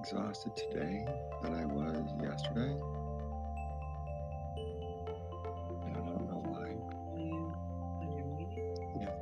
exhausted today than I was yesterday. And I don't know why. On your meeting? Yeah.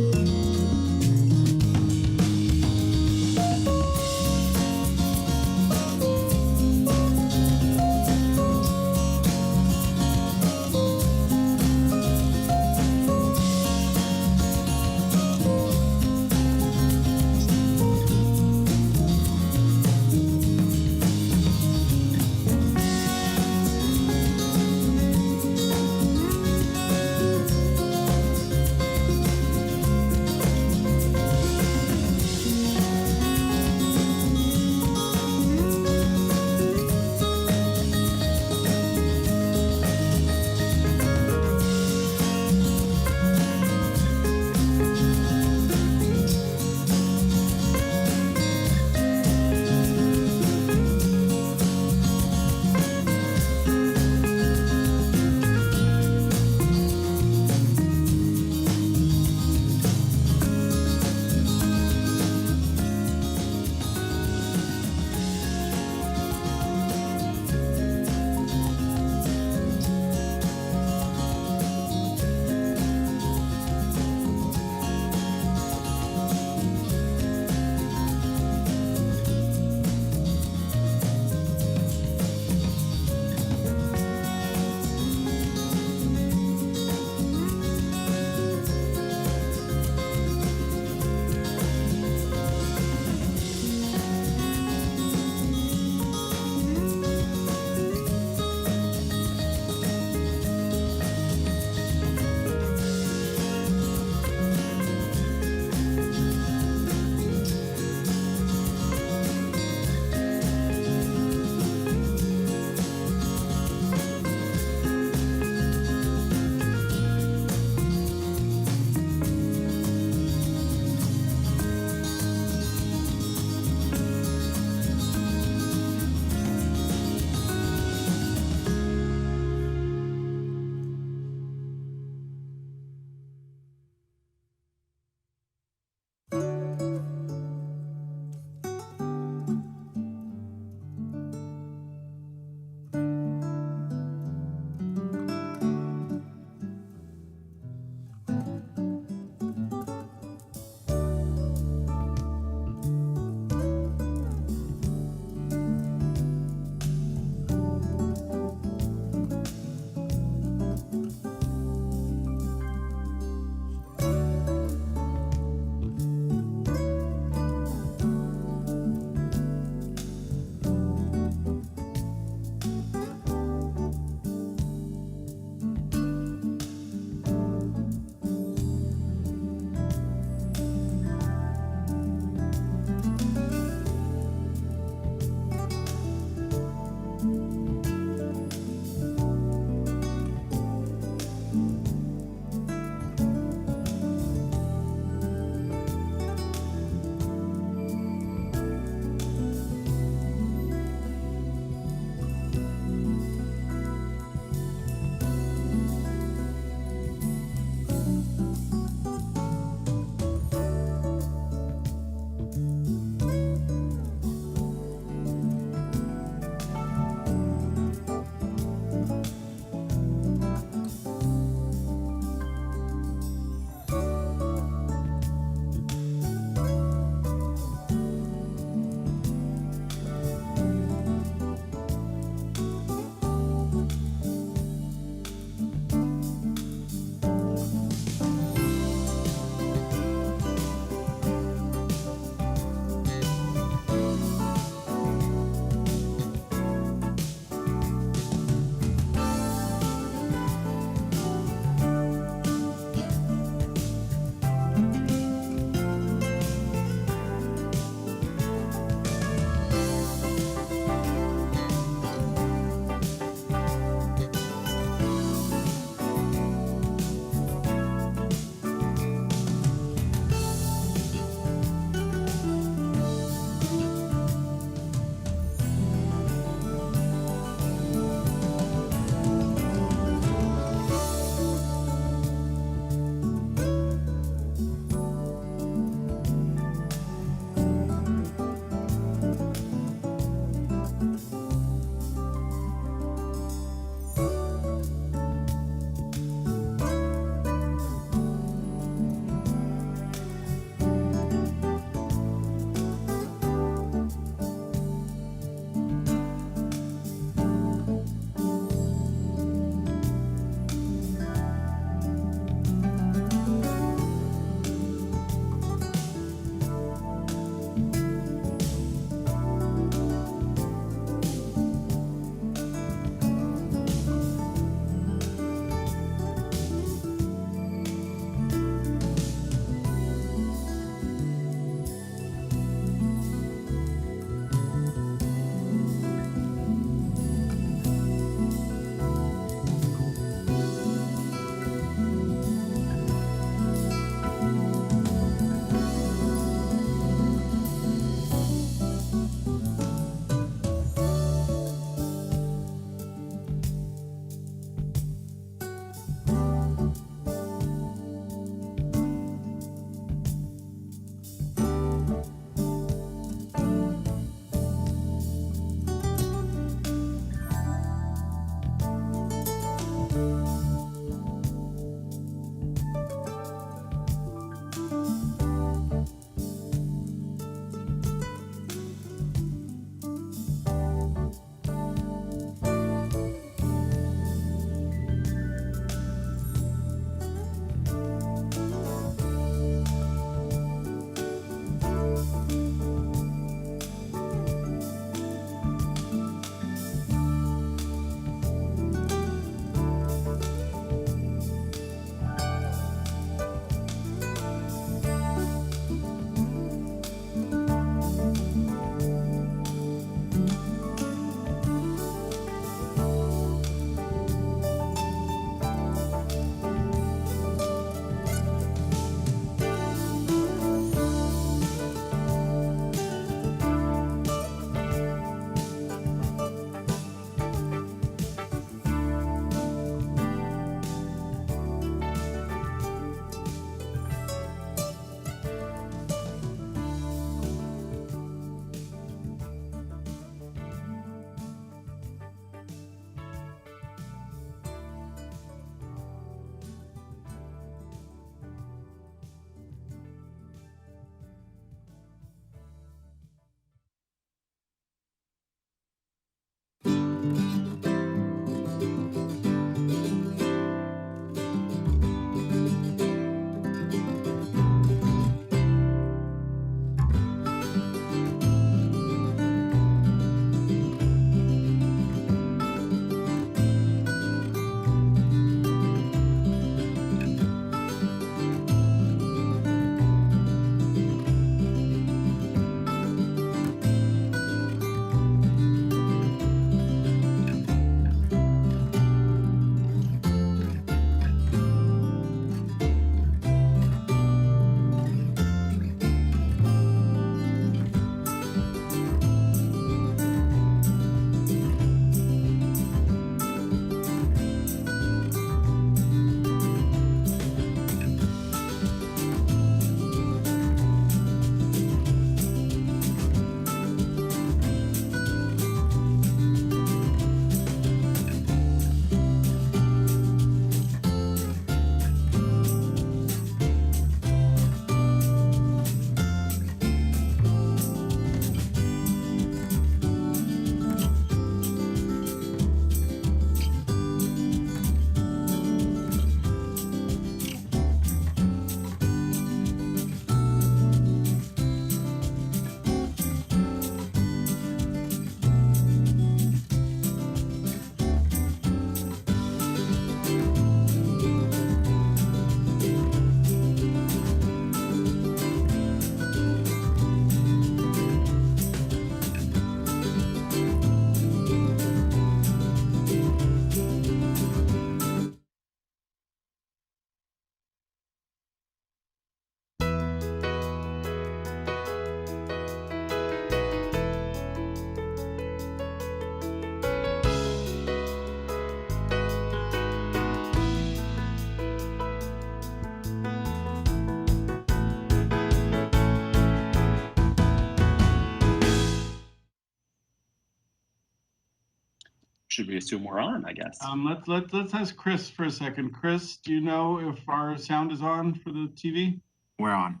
should we assume we're on, I guess? Let's ask Chris for a second. Chris, do you know if our sound is on for the TV? We're on.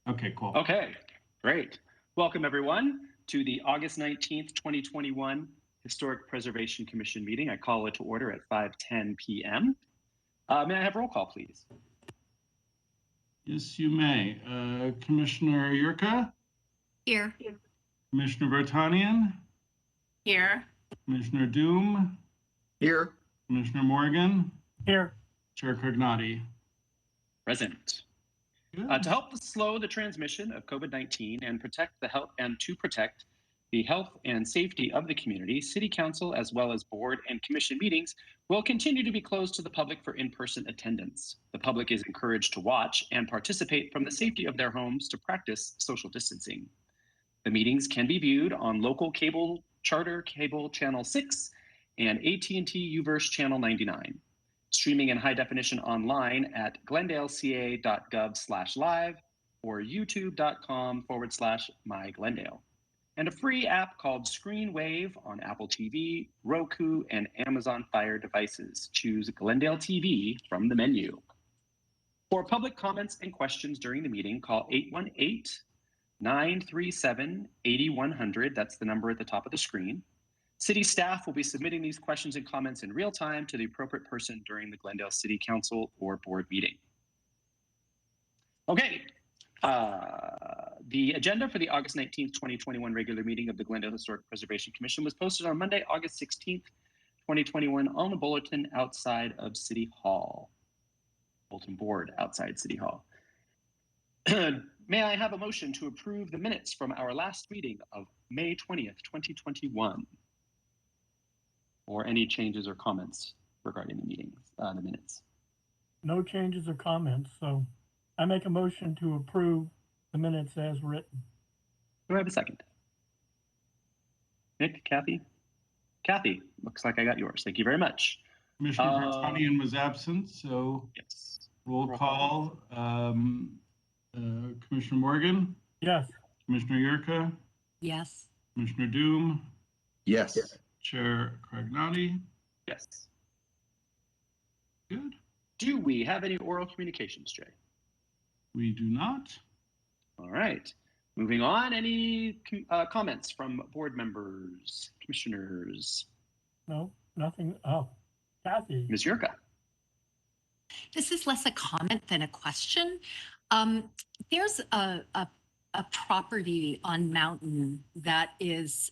Okay, cool. Okay, great. Welcome everyone to the August 19th, 2021 Historic Preservation Commission meeting. I call it to order at 5:10 p.m. May I have roll call, please? Yes, you may. Commissioner Yurka? Here. Commissioner Vartanian? Here. Commissioner Doom? Here. Commissioner Morgan? Here. Chair Cognati? Present. Good. To help slow the transmission of COVID-19 and protect the health the health and safety of the community, City Council, as well as board and commission meetings, will continue to be closed to the public for in-person attendance. The public is encouraged to watch and participate from the safety of their homes to practice social distancing. The meetings can be viewed on local cable charter cable channel 6 and AT&T UVerse channel 99. Streaming in high definition online at glendaleca.gov/live or youtube.com/myglendale. And a free app called ScreenWave on Apple TV, Roku, and Amazon Fire devices. Choose Glendale TV from the menu. For public comments and questions during the meeting, call 818-937-8100. That's the number at the top of the screen. City staff will be submitting these questions and comments in real time to the appropriate person during the Glendale City Council or board meeting. Okay. The agenda for the August 19th, 2021 regular meeting of the Glendale Historic Preservation Commission was posted on Monday, August 16th, 2021 on the bulletin outside of City Hall. Bulletin board outside City Hall. May I have a motion to approve the minutes from our last meeting of May 20th, 2021? Or any changes or comments regarding the meetings, the minutes? No changes or comments, so I make a motion to approve the minutes as written. Do I have a second? Nick, Kathy? Kathy, looks like I got yours. Thank you very much. Commissioner Vartanian was absent, so Yes. roll call. Commissioner Morgan? Yes. Commissioner Yurka? Yes. Commissioner Doom? Yes. Chair Cognati? Yes. Good. Do we have any oral communications, Jay? We do not. All right. Moving on, any comments from board members, commissioners? No, nothing. Oh, Kathy. Ms. Yurka? This is less a comment than a question. There's a property on Mountain that is,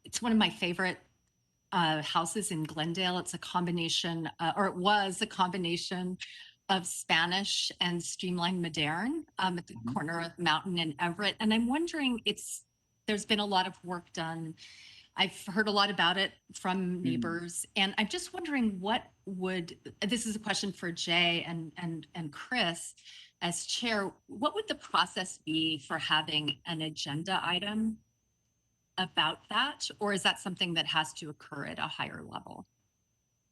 it's one of my favorite houses in Glendale. It's a combination, or it was a combination of Spanish and streamlined modern at the corner of Mountain and Everett. And I'm wondering, there's been a lot of work done. I've heard a lot about it from neighbors, and I'm just wondering this is a question for Jay and Chris as chair, what would the process be for having an agenda item about that? Or is that something that has to occur at a higher level?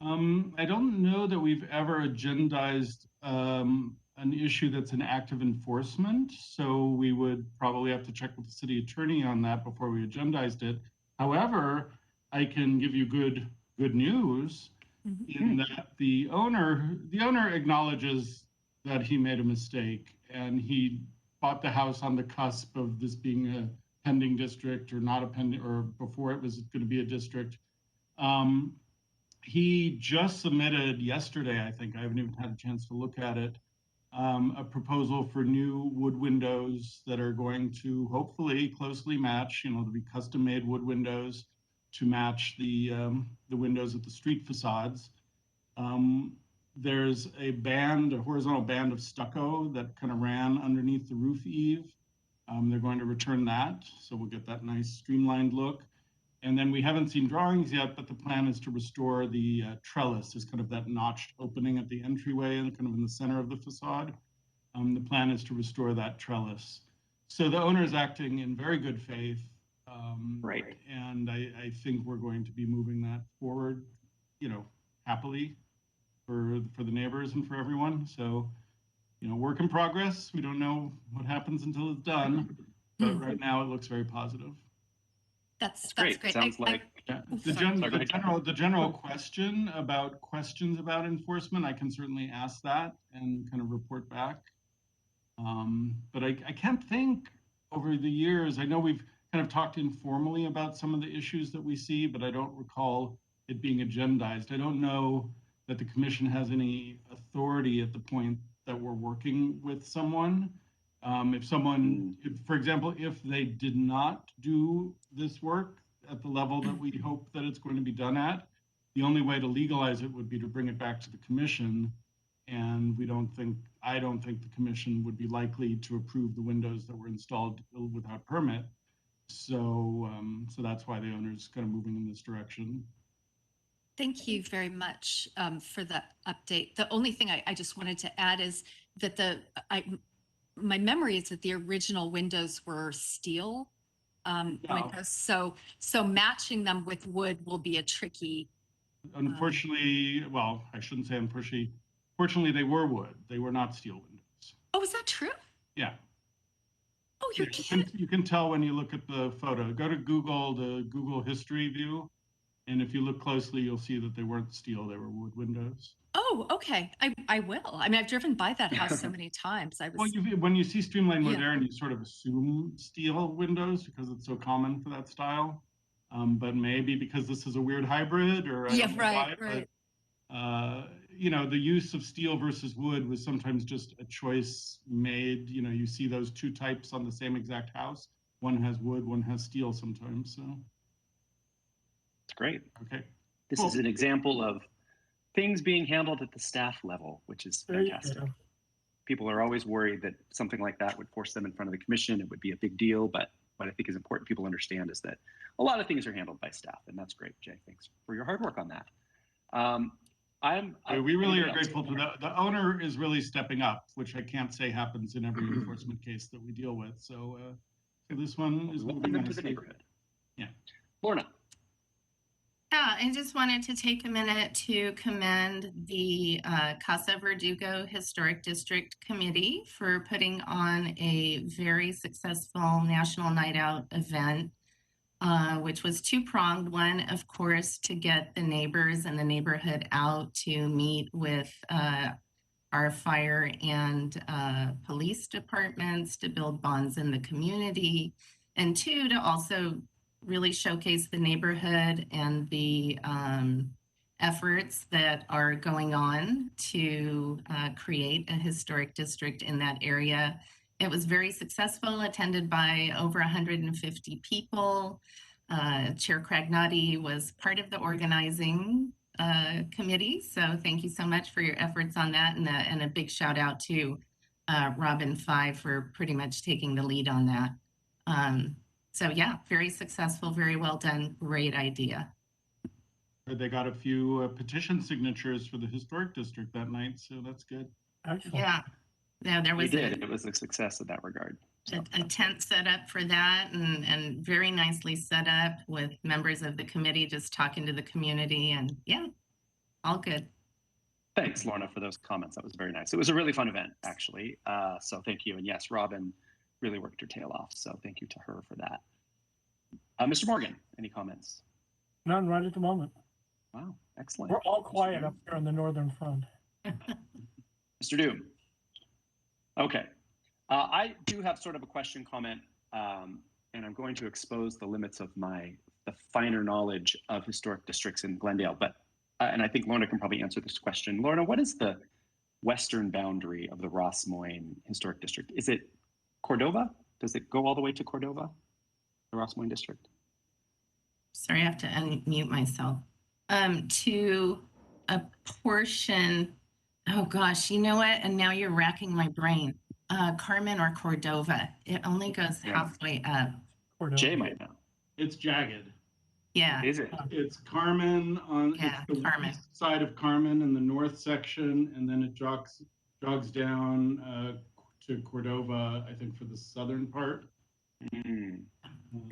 I don't know that we've ever agendized an issue that's an active enforcement. So we would probably have to check with the city attorney on that before we agendized it. However, I can give you good news in that the owner acknowledges that he made a mistake, and he bought the house on the cusp of this being a pending district or not a pending, or before it was going to be a district. He just submitted yesterday, I think, I haven't even had a chance to look at it, a proposal for new wood windows that are going to hopefully closely match, to be custom-made wood windows to match the windows at the street facades. There's a horizontal band of stucco that kind of ran underneath the roof eave. They're going to return that, so we'll get that nice streamlined look. And then we haven't seen drawings yet, but the plan is to restore the trellis, is kind of that notched opening at the entryway and kind of in the center of the facade. The plan is to restore that trellis. So the owner is acting in very good faith. Right. And I think we're going to be moving that forward, happily for the neighbors and for everyone. So, work in progress. We don't know what happens until it's done, but right now it looks very positive. That's great. great. Sounds like Yeah, Oh, the, sorry. Sorry, go ahead. the general question about questions about enforcement, I can certainly ask that and kind of report back. But I can't think over the years, I know we've kind of talked informally about some of the issues that we see, but I don't recall it being agendized. I don't know that the commission has any authority at the point that we're working with someone. If someone, for example, if they did not do this work at the level that we hope that it's going to be done at, the only way to legalize it would be to bring it back to the commission. And I don't think the commission would be likely to approve the windows that were installed without permit. So, so that's why the owner's kind of moving in this direction. Thank you very much for the update. The only thing I just wanted to add is that my memory is that the original windows were steel windows. So matching them with wood will be a tricky. Unfortunately, well, I shouldn't say unfortunately. Fortunately, they were wood. They were not steel windows. Oh, is that true? Yeah. Oh, you're kidding. You can tell when you look at the photo. Go to Google, the Google history view. And if you look closely, you'll see that they weren't steel, they were wood windows. Oh, okay. I will. I mean, I've driven by that house so many times. Well, when you see Streamline Moderne, you sort of assume steel windows because it's so common for that style. But maybe because this is a weird hybrid or I don't know why, right. But, you know, the use of steel versus wood was sometimes just a choice made. You know, you see those two types on the same exact house. One has wood, one has steel sometimes. So. It's great. Okay. This is an example of things being handled at the staff level, which is fantastic. People are always worried that something like that would force them in front of the commission. It would be a big deal, but what I think is important people understand is that a lot of things are handled by staff, and that's great, Jay. Thanks for your hard work on that. We really are grateful to the owner is really stepping up, which I can't say happens in every enforcement case that we deal with. So this one is moving into the neighborhood. Yeah. Lorna. Yeah, I just wanted to take a minute to commend the Casa Verdugo Historic District Committee for putting on a very successful National Night Out event, which was two-pronged. One, of course, to get the neighbors and the neighborhood out to meet with our fire and police departments to build bonds in the community. And two, to also really showcase the neighborhood and the efforts that are going on to create a historic district in that area. It was very successful, attended by over 150 people. Chair Cragnotti was part of the organizing committee. So thank you so much for your efforts on that. And a big shout out to Robin Five for pretty much taking the lead on that. So yeah, very successful, very well done, great idea. They got a few petition signatures for the historic district that night, so that's good. Excellent. Yeah, there was It was a success in that regard. So. A tent set up for that and very nicely set up with members of the committee just talking to the community, and yeah, all good. Thanks, Lorna, for those comments. That was very nice. It was a really fun event, actually. So thank you. And yes, Robin really worked her tail off. So thank you to her for that. Mr. Morgan, any comments? None right at the moment. Wow, excellent. We're all quiet up here on the northern front. Mr. Doom. Okay. I do have sort of a question comment, and I'm going to expose the limits of the finer knowledge of historic districts in Glendale. But and I think Lorna can probably answer this question. Lorna, what is the western boundary of the Ross Moyne Historic District? Is it Cordova? Does it go all the way to Cordova, the Ross Moyne District? Sorry, I have to unmute myself. To a portion, oh gosh, you know what? And now you're racking my brain. Carmen or Cordova. It only goes halfway up. Cordova. Jay might know. It's jagged. Yeah. Is it? It's Carmen on Yeah, it's the Carmen. east side of Carmen in the north section, and then it jogs down to Cordova, I think, for the southern part.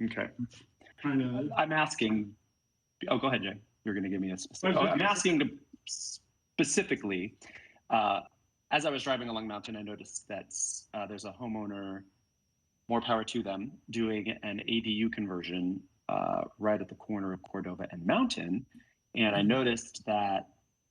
Okay. I'm asking. Oh, go ahead, Jay. You're going to give me a specific. I'm asking specifically. As I was driving along Mountain, I noticed that there's a homeowner, more power to them, doing an ADU conversion right at the corner of Cordova and Mountain. And I noticed that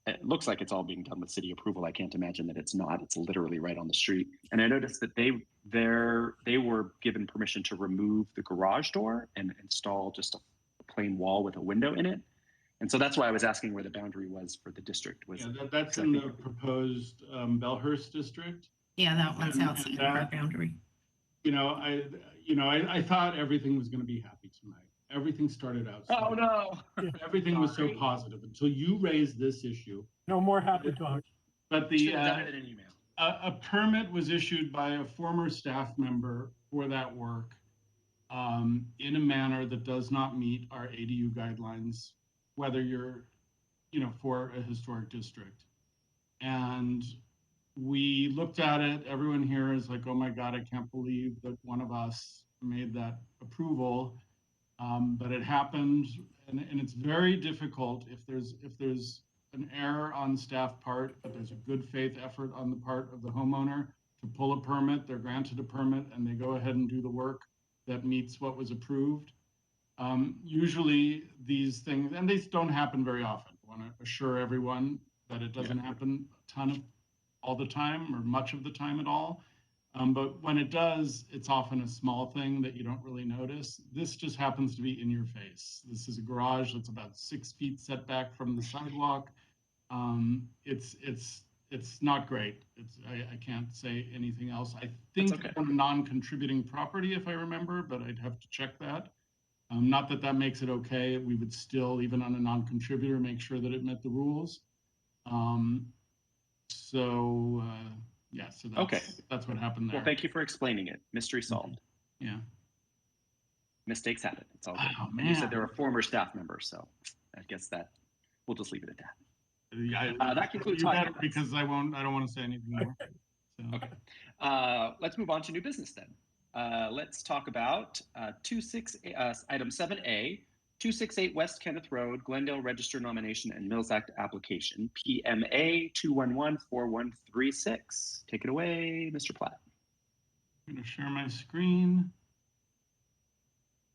it looks like it's all being done with city approval. I can't imagine that it's not. It's literally right on the street. And I noticed that they were given permission to remove the garage door and install just a plain wall with a window in it. And so that's why I was asking where the boundary was for the district. Was that's in the proposed Belhurst district. Yeah, that one's outside of our boundary. I thought everything was going to be happy tonight. Everything started out. Oh no! Everything was so positive until you raised this issue. No more happy talk. Should But the have done it in an email. a permit was issued by a former staff member for that work in a manner that does not meet our ADU guidelines, whether you're, for a historic district. And we looked at it. Everyone here is like, oh my God, I can't believe that one of us made that approval. But it happened, and it's very difficult if there's an error on staff part, but there's a good faith effort on the part of the homeowner to pull a permit. They're granted a permit, and they go ahead and do the work that meets what was approved. Usually these things, and these don't happen very often. I want to assure everyone that it doesn't happen a ton of all the time or much of the time at all. But when it does, it's often a small thing that you don't really notice. This just happens to be in your face. This is a garage that's about 6 feet setback from the sidewalk. It's not great. I can't say anything else. I think it's on a non-contributing property, if I remember, but I'd have to check that. Not that that makes it okay. We would still, even on a non-contributor, make sure that it met the rules. So that's what happened there. Well, thank you for explaining it. Mystery solved. Yeah. Mistakes happen. It's all good. Oh, and you said there were former staff members, so I guess that we'll just leave it at that. That concludes because I don't want to say anything more. So. Okay. Let's move on to new business then. Let's talk about item 7A, 268 West Kenneth Road, Glendale Register Nomination and Mills Act Application, PMA 2114136. Take it away, Mr. Platt. I'm going to share my screen.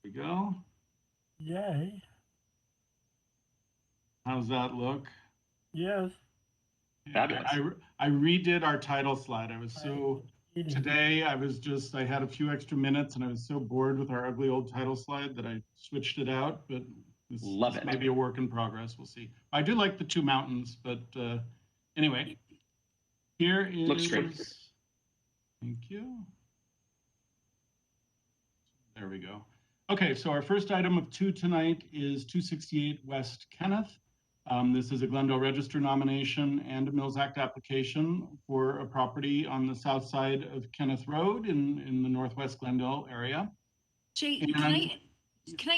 There we go. Yay. How's that look? Yes. Fabulous. I redid our title slide. I was so... Today, I had a few extra minutes and I was so bored with our ugly old title slide that I switched it out, but this may be a work in progress. We'll see. I do like the two mountains, but anyway, here is... Looks great. Thank you. There we go. Okay, so our first item of two tonight is 268 West Kenneth. This is a Glendale Register nomination and a Mills Act application for a property on the south side of Kenneth Road in the northwest Glendale area. Jay, can I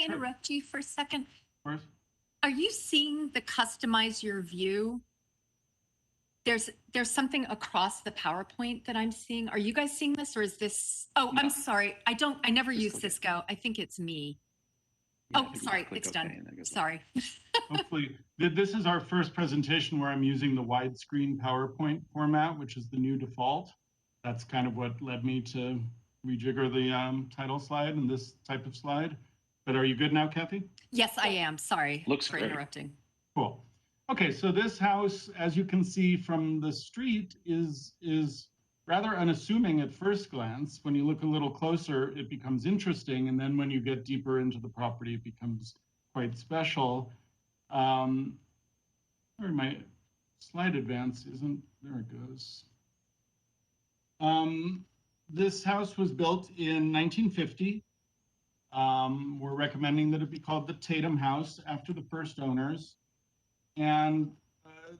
interrupt you for a second? Of course. Are you seeing the customize your view? There's something across the PowerPoint that I'm seeing. Are you guys seeing this, or is this? Oh, no. I'm sorry. I never use Cisco. I think it's me. Yeah, sorry, it's done. Sorry. Hopefully, this is our first presentation where I'm using the widescreen PowerPoint format, which is the new default. That's kind of what led me to rejigger the title slide and this type of slide. But are you good now, Kathy? Yes, I am. Sorry for interrupting. Cool. Okay, so this house, as you can see from the street, is rather unassuming at first glance. When you look a little closer, it becomes interesting. And then when you get deeper into the property, it becomes quite special. Where my slide advance isn't, there it goes. This house was built in 1950. We're recommending that it be called the Tatum House after the first owners. And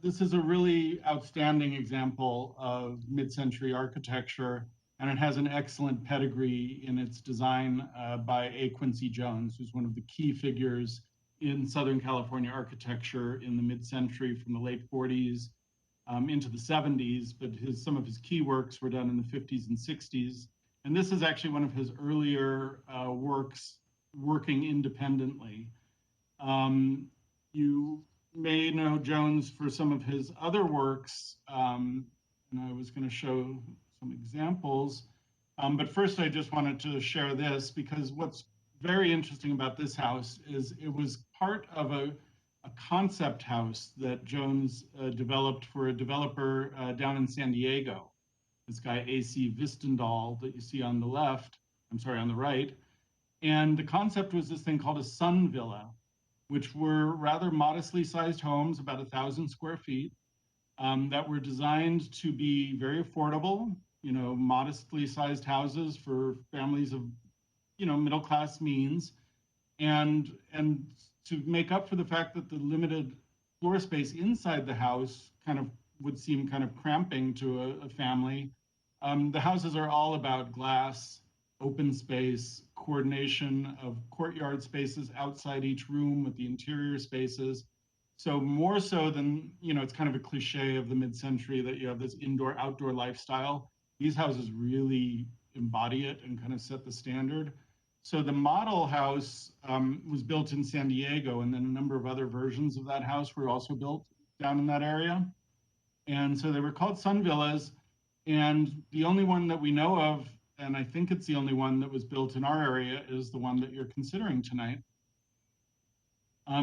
this is a really outstanding example of mid-century architecture, and it has an excellent pedigree in its design by A. Quincy Jones, who's one of the key figures in Southern California architecture in the mid-century from the late 40s into the 70s, but some of his key works were done in the 50s and 60s. And this is actually one of his earlier works working independently. You may know Jones for some of his other works, and I was going to show some examples. But first, I just wanted to share this because what's very interesting about this house is it was part of a concept house that Jones developed for a developer down in San Diego. This guy, A.C. Vistendahl, that you see on the left, I'm sorry, on the right. And the concept was this thing called a sun villa, which were rather modestly sized homes, about 1,000 square feet, that were designed to be very affordable, modestly sized houses for families of, middle-class means, and to make up for the fact that the limited floor space inside the house kind of would seem kind of cramping to a family. The houses are all about glass, open space, coordination of courtyard spaces outside each room with the interior spaces. So more so than, it's kind of a cliche of the mid-century that you have this indoor-outdoor lifestyle. These houses really embody it and kind of set the standard. So the model house was built in San Diego, and then a number of other versions of that house were also built down in that area. And so they were called sun villas. And the only one that we know of, and I think it's the only one that was built in our area, is the one that you're considering tonight.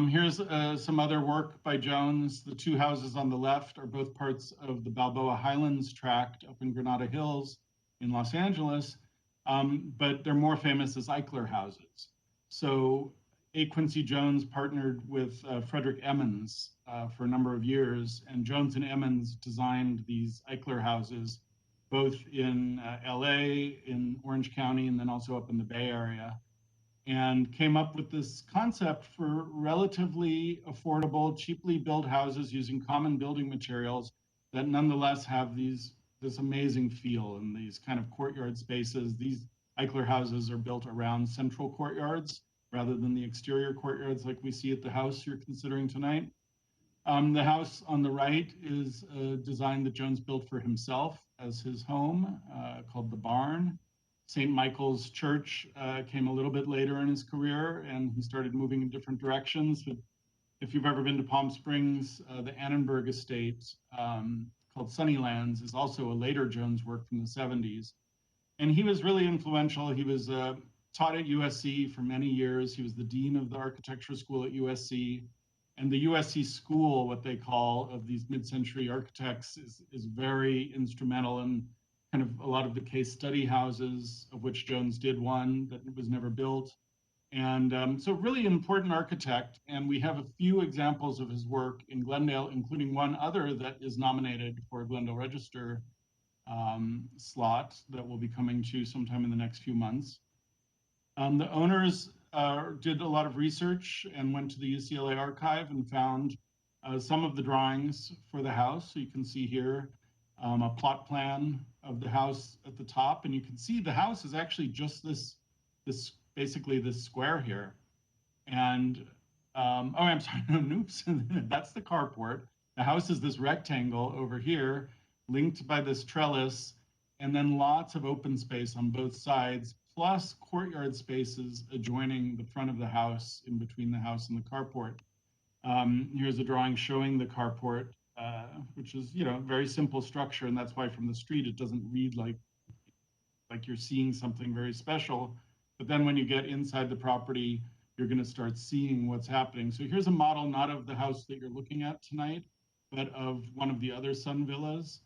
Here's some other work by Jones. The two houses on the left are both parts of the Balboa Highlands tract up in Granada Hills in Los Angeles, but they're more famous as Iclear Houses. So A. Quincy Jones partnered with Frederick Emmons for a number of years, and Jones and Emmons designed these Iclear Houses, both in LA, in Orange County, and then also up in the Bay Area, and came up with this concept for relatively affordable, cheaply built houses using common building materials that nonetheless have this amazing feel and these kind of courtyard spaces. These Iclear houses are built around central courtyards rather than the exterior courtyards like we see at the house you're considering tonight. The house on the right is a design that Jones built for himself as his home, called The Barn. St. Michael's Church came a little bit later in his career, and he started moving in different directions. But if you've ever been to Palm Springs, the Annenberg estate, called Sunnylands, is also a later Jones work from the 70s. And he was really influential. He was taught at USC for many years. He was the dean of the architecture school at USC. And the USC school, what they call, of these mid-century architects is very instrumental in kind of a lot of the case study houses, of which Jones did one that was never built. And so really important architect. And we have a few examples of his work in Glendale, including one other that is nominated for a Glendale Register slot that will be coming to sometime in the next few months. The owners did a lot of research and went to the UCLA archive and found some of the drawings for the house. So you can see here a plot plan of the house at the top, and you can see the house is actually just this basically this square here. And oh, I'm sorry, no, oops, that's the carport. The house is this rectangle over here, linked by this trellis, and then lots of open space on both sides, plus courtyard spaces adjoining the front of the house, in between the house and the carport. Here's a drawing showing the carport, which is, very simple structure, and that's why from the street it doesn't read like you're seeing something very special. But then when you get inside the property, you're going to start seeing what's happening. So here's a model not of the house that you're looking at tonight, but of one of the other sun villas.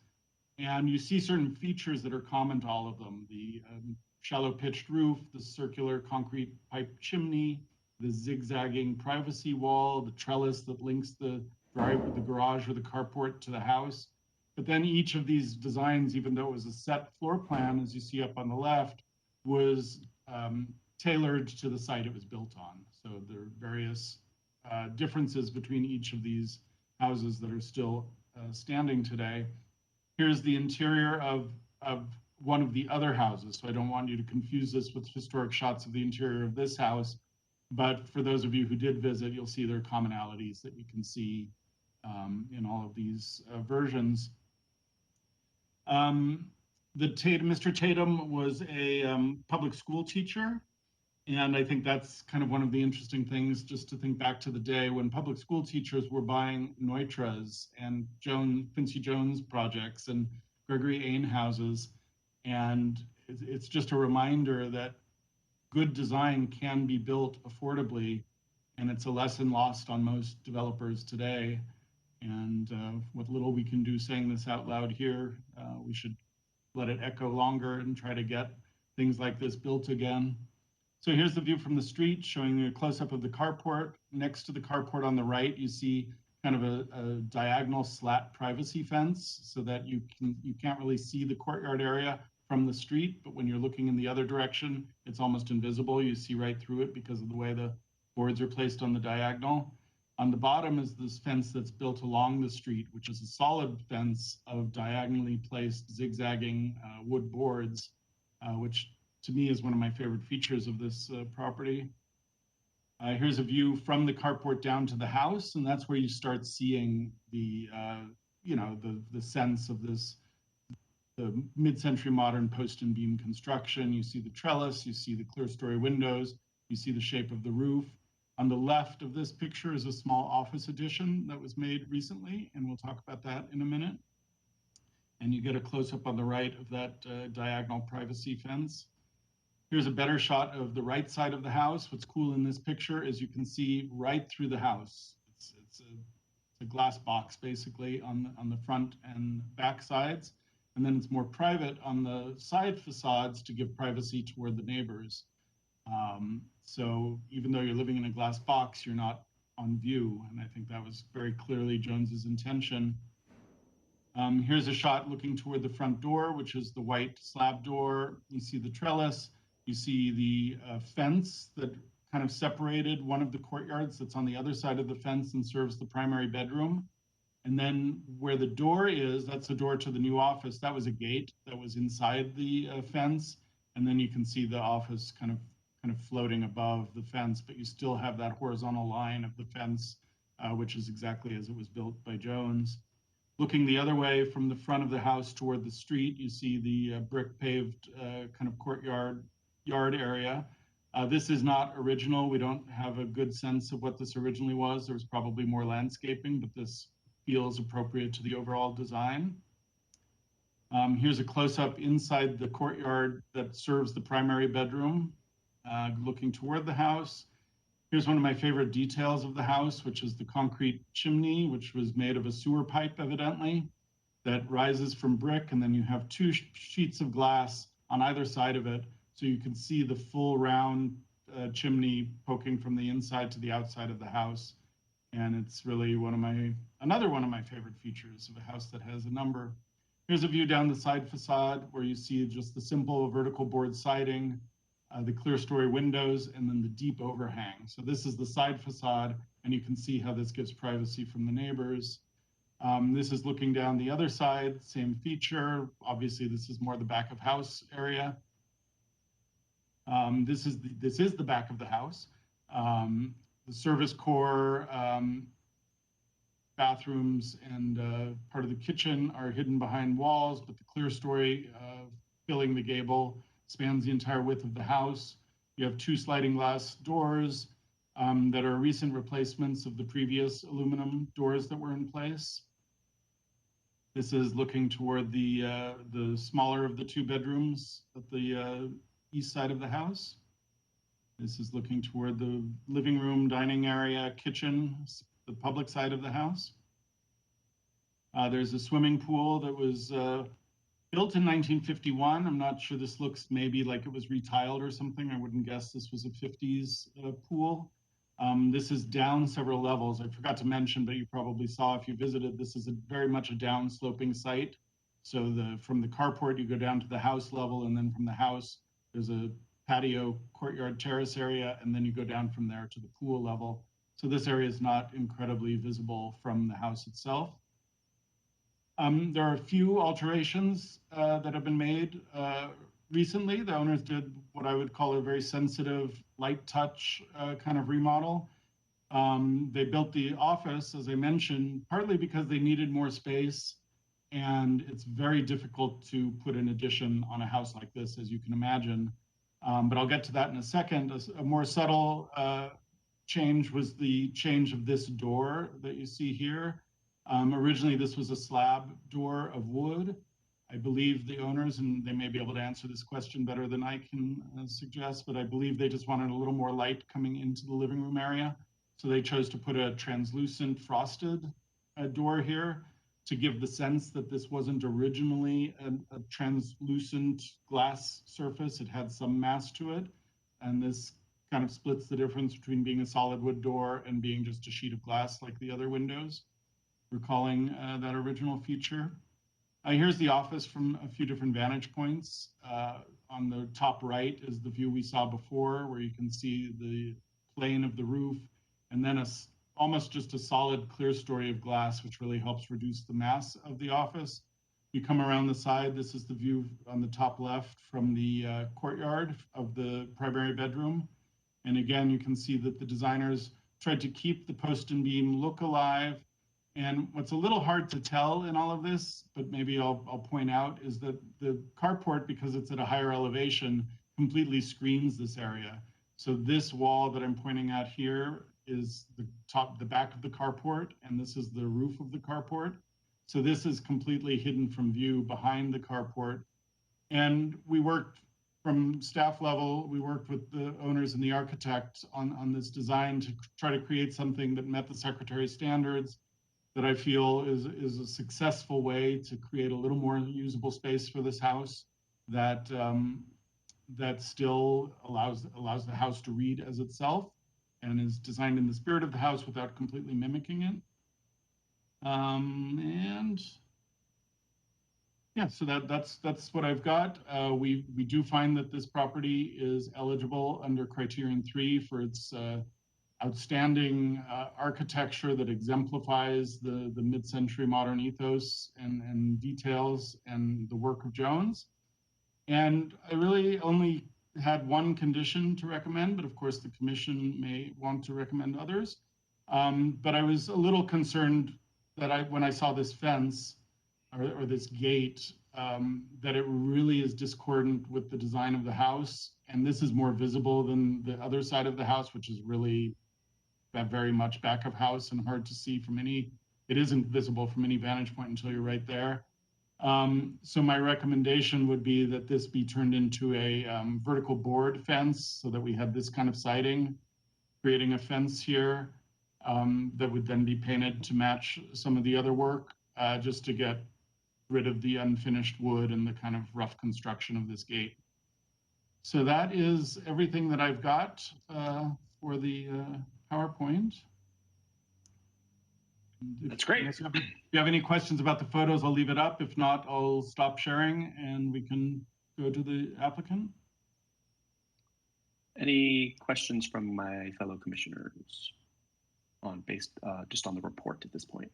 And you see certain features that are common to all of them. The shallow pitched roof, the circular concrete pipe chimney, the zigzagging privacy wall, the trellis that links the garage or the carport to the house. But then each of these designs, even though it was a set floor plan, as you see up on the left, was tailored to the site it was built on. So there are various differences between each of these houses that are still standing today. Here's the interior of one of the other houses. So I don't want you to confuse this with historic shots of the interior of this house. But for those of you who did visit, you'll see there are commonalities that you can see in all of these versions. Mr. Tatum was a public school teacher. And I think that's kind of one of the interesting things, just to think back to the day when public school teachers were buying Neutras and Quincy Jones projects and Gregory Ain houses. And it's just a reminder that good design can be built affordably, and it's a lesson lost on most developers today. And what little we can do saying this out loud here, we should let it echo longer and try to get things like this built again. So here's the view from the street, showing you a close-up of the carport. Next to the carport on the right, you see kind of a diagonal slat privacy fence, so that you can't really see the courtyard area from the street, but when you're looking in the other direction, it's almost invisible. You see right through it because of the way the boards are placed on the diagonal. On the bottom is this fence that's built along the street, which is a solid fence of diagonally placed zigzagging wood boards, which to me is one of my favorite features of this property. Here's a view from the carport down to the house, and that's where you start seeing the sense of this, the mid-century modern post and beam construction. You see the trellis, you see the clear story windows, you see the shape of the roof. On the left of this picture is a small office addition that was made recently, and we'll talk about that in a minute. And you get a close-up on the right of that diagonal privacy fence. Here's a better shot of the right side of the house. What's cool in this picture is you can see right through the house. It's a glass box basically on the front and back sides. And then it's more private on the side facades to give privacy toward the neighbors. So even though you're living in a glass box, you're not on view. And I think that was very clearly Jones's intention. Here's a shot looking toward the front door, which is the white slab door. You see the trellis. You see the fence that kind of separated one of the courtyards that's on the other side of the fence and serves the primary bedroom. And then where the door is, that's the door to the new office. That was a gate that was inside the fence. And then you can see the office kind of floating above the fence, but you still have that horizontal line of the fence, which is exactly as it was built by Jones. Looking the other way from the front of the house toward the street, you see the brick paved kind of courtyard yard area. This is not original. We don't have a good sense of what this originally was. There was probably more landscaping, but this feels appropriate to the overall design. Here's a close-up inside the courtyard that serves the primary bedroom, looking toward the house. Here's one of my favorite details of the house, which is the concrete chimney, which was made of a sewer pipe, evidently, that rises from brick, and then you have two sheets of glass on either side of it, so you can see the full round chimney poking from the inside to the outside of the house. And it's really another one of my favorite features of a house that has a number. Here's a view down the side facade where you see just the simple vertical board siding, the clear story windows, and then the deep overhang. So this is the side facade, and you can see how this gives privacy from the neighbors. This is looking down the other side, same feature. Obviously, this is more the back of house area. This is the back of the house. The service core, bathrooms, and part of the kitchen are hidden behind walls, but the clear story filling the gable spans the entire width of the house. You have two sliding glass doors that are recent replacements of the previous aluminum doors that were in place. This is looking toward the smaller of the two bedrooms at the east side of the house. This is looking toward the living room, dining area, kitchen, the public side of the house. There's a swimming pool that was built in 1951. I'm not sure, this looks maybe like it was retiled or something. I wouldn't guess this was a 50s pool. This is down several levels. I forgot to mention, but you probably saw if you visited, this is very much a down sloping site. So from the carport, you go down to the house level, and then from the house, there's a patio courtyard terrace area, and then you go down from there to the pool level. So this area is not incredibly visible from the house itself. There are a few alterations that have been made recently. The owners did what I would call a very sensitive, light touch kind of remodel. They built the office, as I mentioned, partly because they needed more space, and it's very difficult to put an addition on a house like this, as you can imagine. But I'll get to that in a second. A more subtle change was the change of this door that you see here. Originally, this was a slab door of wood. I believe the owners, and they may be able to answer this question better than I can suggest, but I believe they just wanted a little more light coming into the living room area. So they chose to put a translucent frosted door here to give the sense that this wasn't originally a translucent glass surface. It had some mass to it. And this kind of splits the difference between being a solid wood door and being just a sheet of glass like the other windows, recalling that original feature. Here's the office from a few different vantage points. On the top right is the view we saw before, where you can see the plane of the roof, and then almost just a solid clear story of glass, which really helps reduce the mass of the office. You come around the side, this is the view on the top left from the courtyard of the primary bedroom. And again, you can see that the designers tried to keep the post and beam look alive. And what's a little hard to tell in all of this, but maybe I'll point out, is that the carport, because it's at a higher elevation, completely screens this area. So this wall that I'm pointing at here is the back of the carport, and this is the roof of the carport. So this is completely hidden from view behind the carport. And we worked from staff level, we worked with the owners and the architect on this design to try to create something that met the Secretary's standards, that I feel is a successful way to create a little more usable space for this house that that still allows the house to read as itself and is designed in the spirit of the house without completely mimicking it. And yeah, so that's what I've got. We do find that this property is eligible under criterion 3 for its outstanding architecture that exemplifies the mid-century modern ethos and details and the work of Jones. And I really only had one condition to recommend, but of course the commission may want to recommend others. But I was a little concerned that when I saw this fence or this gate, that it really is discordant with the design of the house. And this is more visible than the other side of the house, which is really very much back of house and hard to see from it isn't visible from any vantage point until you're right there. So my recommendation would be that this be turned into a vertical board fence so that we have this kind of siding, creating a fence here that would then be painted to match some of the other work, just to get rid of the unfinished wood and the kind of rough construction of this gate. So that is everything that I've got for the PowerPoint. That's great. If you have any questions about the photos, I'll leave it up. If not, I'll stop sharing and we can go to the applicant. Any questions from my fellow commissioners just on the report at this point?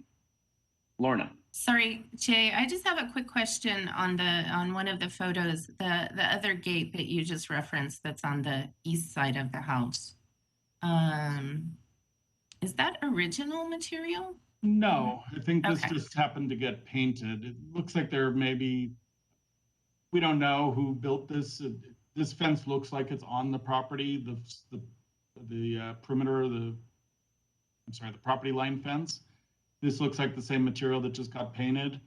Lorna. Sorry, Jay, I just have a quick question on one of the photos, the other gate that you just referenced that's on the east side of the house. Is that original material? No, I think this Okay. just happened to get painted. It looks like there maybe, we don't know who built this. This fence looks like it's on the property, the perimeter, the property line fence. This looks like the same material that just got painted.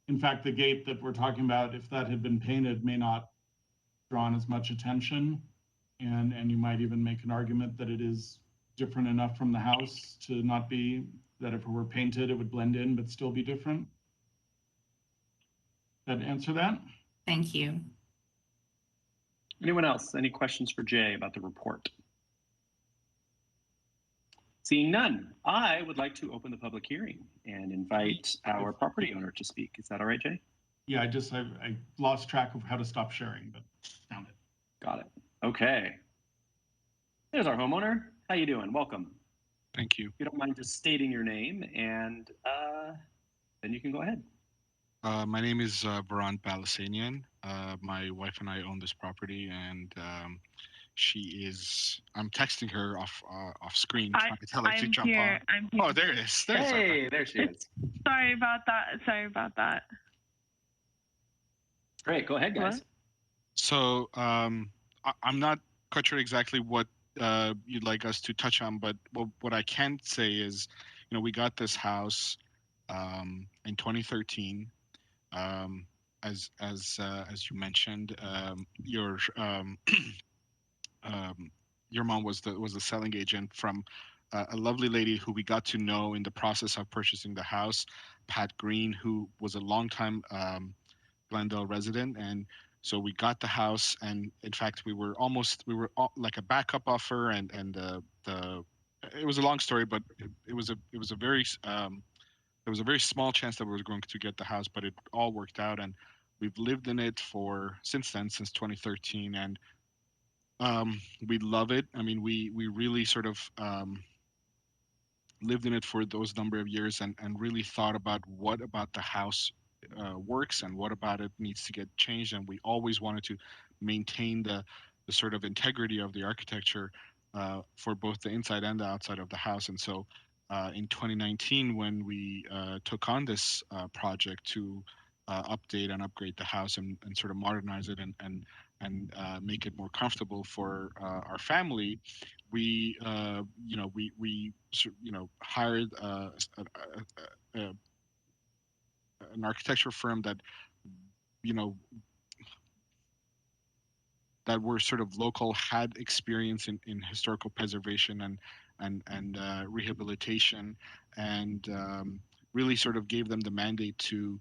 In fact, the gate that we're talking about, if that had been painted, may not drawn as much attention. And you might even make an argument that it is different enough from the house to not be, that if it were painted, it would blend in, but still be different. That answer that? Thank you. Anyone else? Any questions for Jay about the report? Seeing none, I would like to open the public hearing and invite our property owner to speak. Is that all right, Jay? Yeah, I lost track of how to stop sharing, but found it. Got it. Okay. There's our homeowner. How you doing? Welcome. Thank you. If you don't mind just stating your name, and then you can go ahead. My name is Varan Palasanian. My wife and I own this property, and I'm texting her off screen, trying to tell her to jump on. I'm here. Oh, there it is. Hey, there she is. Sorry about that. Great. Go ahead, guys. What? So I'm not quite sure exactly what you'd like us to touch on, but what I can say is, we got this house in 2013. as you mentioned, your mom was the selling agent from a lovely lady who we got to know in the process of purchasing the house, Pat Green, who was a longtime Glendale resident, and so we got the house. And in fact, like a backup offer, and the it was a long story, but it was a very there was a very small chance that we were going to get the house, but it all worked out, and we've lived in it since 2013, and we love it. I mean, we really sort of lived in it for those number of years, and really thought about what about the house works and what about it needs to get changed. And we always wanted to maintain the sort of integrity of the architecture for both the inside and the outside of the house. And so in 2019, when we took on this project to update and upgrade the house and sort of modernize it and make it more comfortable for our family, we hired an architecture firm that you know that were sort of local, had experience in historical preservation and rehabilitation, and really sort of gave them the mandate to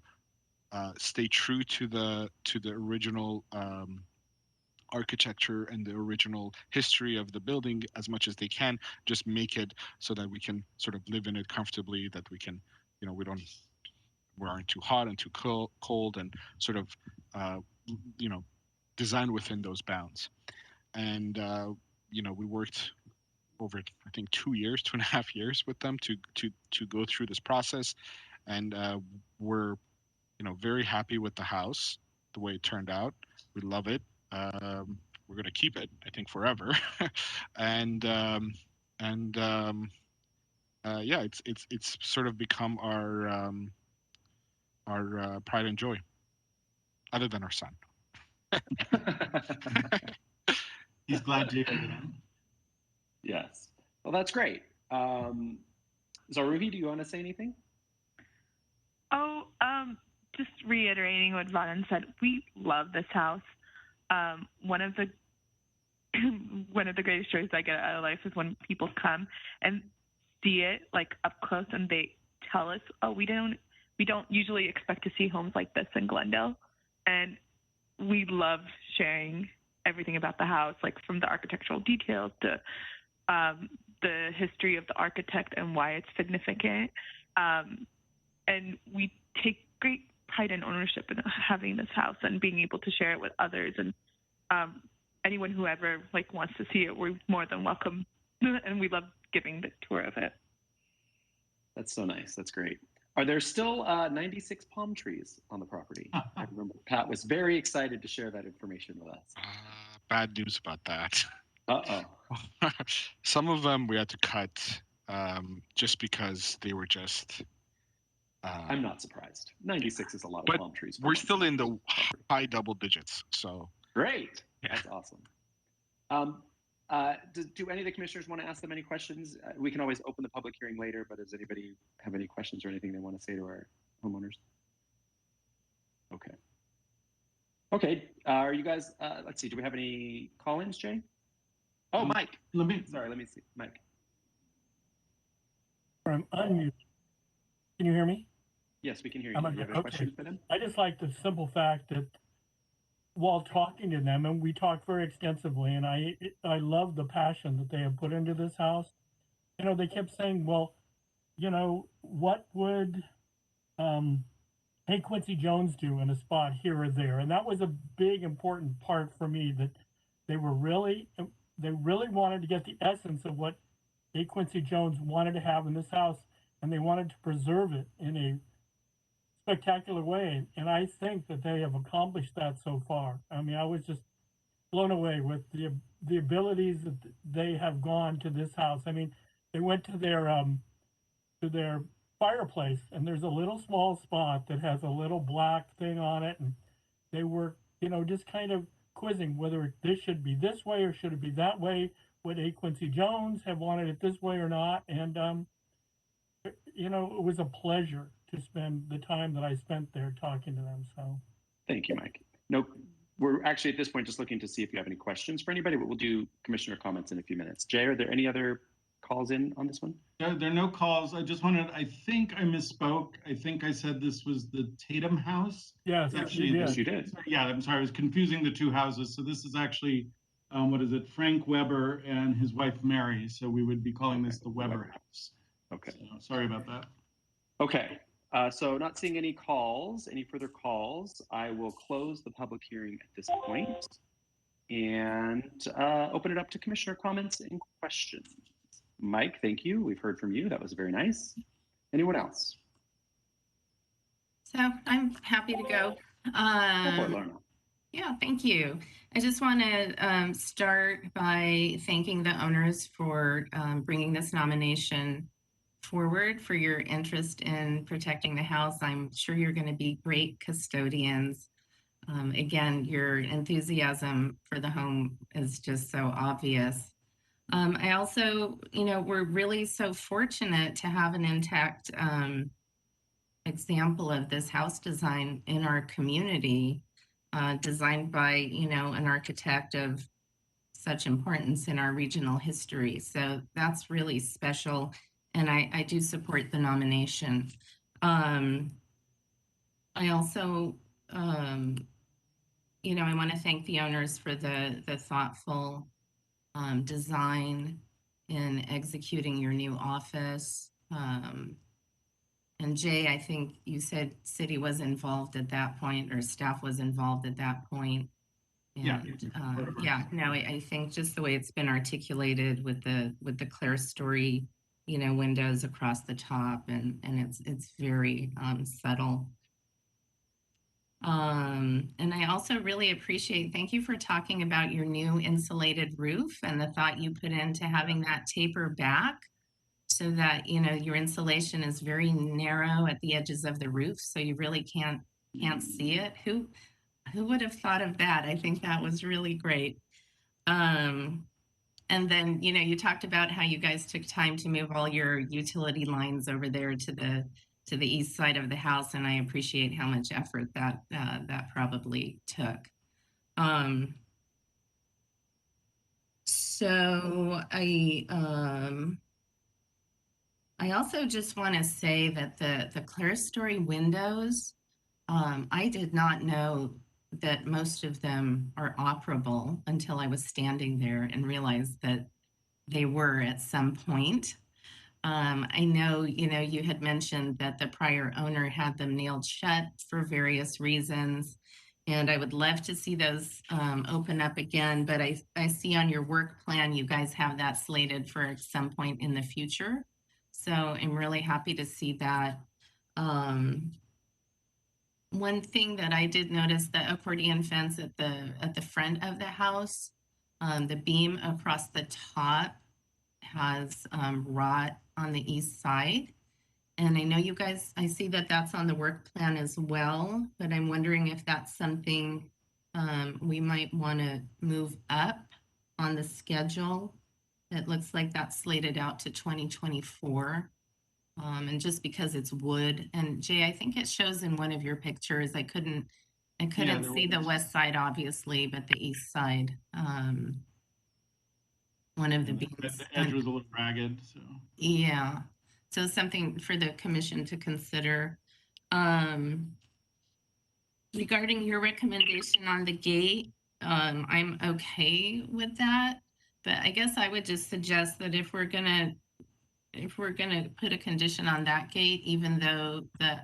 stay true to the original architecture and the original history of the building as much as they can, just make it so that we can sort of live in it comfortably, that we can, we aren't too hot and too cold, and sort of design within those bounds. And we worked over, I think, 2.5 years with them to go through this process, and we're very happy with the house, the way it turned out. We love it. We're going to keep it, I think, forever. and yeah, it's sort of become our pride and joy, other than our son. He's glad to hear that. Yes. Well, that's great. Zaruhi, do you want to say anything? Oh, just reiterating what Vanan said, we love this house. One of the greatest joys I get out of life is when people come and see it like up close, and they tell us, "Oh, we don't usually expect to see homes like this in Glendale," and we love sharing everything about the house, like from the architectural details to the history of the architect and why it's significant. And we take great pride and ownership in having this house and being able to share it with others. And anyone who ever wants to see it, we're more than welcome. And we love giving the tour of it. That's so nice. That's great. Are there still 96 palm trees on the property? I remember Pat was very excited to share that information with us. Bad news about that. Uh-oh. Some of them we had to cut just because they were just... I'm not surprised. 96 is a lot of palm trees. We're still in the high double digits, so... Great. Yeah. That's awesome. Do any of the commissioners want to ask them any questions? We can always open the public hearing later, but does anybody have any questions or anything they want to say to our homeowners? Okay. Okay. Are you guys, let's see, do we have any call-ins, Jay? Oh, Mike. Let me see. Mike. I'm unmuted. Can you hear me? Yes, we can hear you. Do you have a question for them? I just like the simple fact that while talking to them, and we talked very extensively, and I love the passion that they have put into this house. They kept saying, well, what would Quincy Jones do in a spot here or there? And that was a big, important part for me, that they really wanted to get the essence of what Quincy Jones wanted to have in this house, and they wanted to preserve it in a spectacular way. And I think that they have accomplished that so far. I mean, I was just blown away with the abilities that they have gone to this house. I mean, they went to their fireplace, and there's a little small spot that has a little black thing on it, and they were, just kind of quizzing whether this should be this way or should it be that way. Would Quincy Jones have wanted it this way or not? And it was a pleasure to spend the time that I spent there talking to them. So Thank you, Mike. Nope. We're actually at this point just looking to see if you have any questions for anybody, but we'll do commissioner comments in a few minutes. Jay, are there any other calls in on this one? There are no calls. I just wanted, I think I misspoke. I think I said this was the Tatum House. Yes, Actually, you Yes, did. you did. Yeah, I'm sorry, I was confusing the two houses. So this is actually, what is it, Frank Weber and his wife Mary. So we would be calling this the Weber House. Okay. So, sorry about that. Okay. So not seeing any further calls, I will close the public hearing at this point and open it up to commissioner comments and questions. Mike, thank you. We've heard from you. That was very nice. Anyone else? So I'm happy to go. Go for it, Lorna. Yeah, thank you. I just want to start by thanking the owners for bringing this nomination forward, for your interest in protecting the house. I'm sure you're going to be great custodians. Again, your enthusiasm for the home is just so obvious. I also, we're really so fortunate to have an intact example of this house design in our community, designed by, an architect of such importance in our regional history. So that's really special. And I do support the nomination. I also, I want to thank the owners for the thoughtful design in executing your new office. And Jay, I think you said city was involved at that point, or staff was involved at that point. And I think just the way it's been articulated with the clear story, windows across the top, and it's very subtle. And I also really appreciate, thank you for talking about your new insulated roof and the thought you put into having that taper back so that, your insulation is very narrow at the edges of the roof. So you really can't see it. Who would have thought of that? I think that was really great. And then, you talked about how you guys took time to move all your utility lines over there to the east side of the house, and I appreciate how much effort that probably took. So I also just want to say that the clerestory windows, I did not know that most of them are operable until I was standing there and realized that they were at some point. I know, you had mentioned that the prior owner had them nailed shut for various reasons, and I would love to see those open up again, but I see on your work plan, you guys have that slated for some point in the future. So I'm really happy to see that. One thing that I did notice, the accordion fence at the front of the house, the beam across the top has wrought on the east side. And I know you guys, I see that that's on the work plan as well, but I'm wondering if that's something we might want to move up on the schedule. It looks like that's slated out to 2024. And just because it's wood, and Jay, I think it shows in one of your pictures. I couldn't see the west side, obviously, but the east side. One of the beams. The edge was a little ragged, so. Yeah, so something for the commission to consider. Regarding your recommendation on the gate, I'm okay with that, but I guess I would just suggest that if we're gonna put a condition on that gate, even though the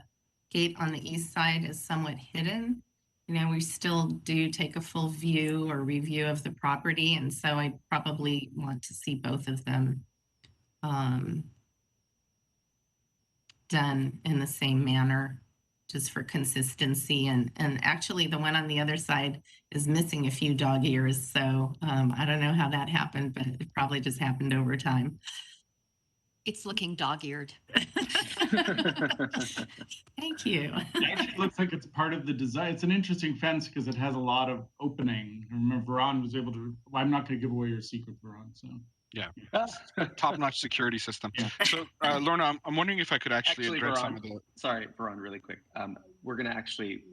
gate on the east side is somewhat hidden, we still do take a full view or review of the property. And so I probably want to see both of them done in the same manner, just for consistency. And actually the one on the other side is missing a few dog ears. So I don't know how that happened, but it probably just happened over time. It's looking dog-eared. Thank you. It actually looks like it's part of the design. It's an interesting fence because it has a lot of opening. I remember Veron was able to, well, I'm not going to give away your secret, Veron, so. Yeah, top-notch security system. Yeah. So, Lorna, I'm wondering if I could actually address some of the. Sorry, Veron, really quick. We're going to actually,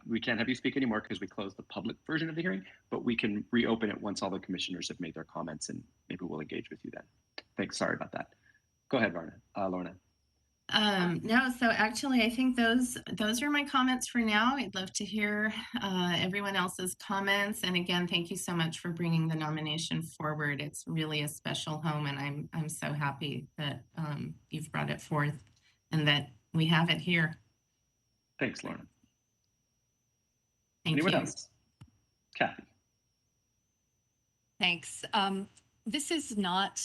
we can't have you speak anymore because we closed the public version of the hearing, but we can reopen it once all the commissioners have made their comments, and maybe we'll engage with you then. Thanks. Sorry about that. Go ahead, Lorna. No, so actually, I think those are my comments for now. I'd love to hear everyone else's comments. And again, thank you so much for bringing the nomination forward. It's really a special home, and I'm so happy that you've brought it forth and that we have it here. Thanks, Lorna. Thank Anyone you. else? Kathy. Thanks. This is not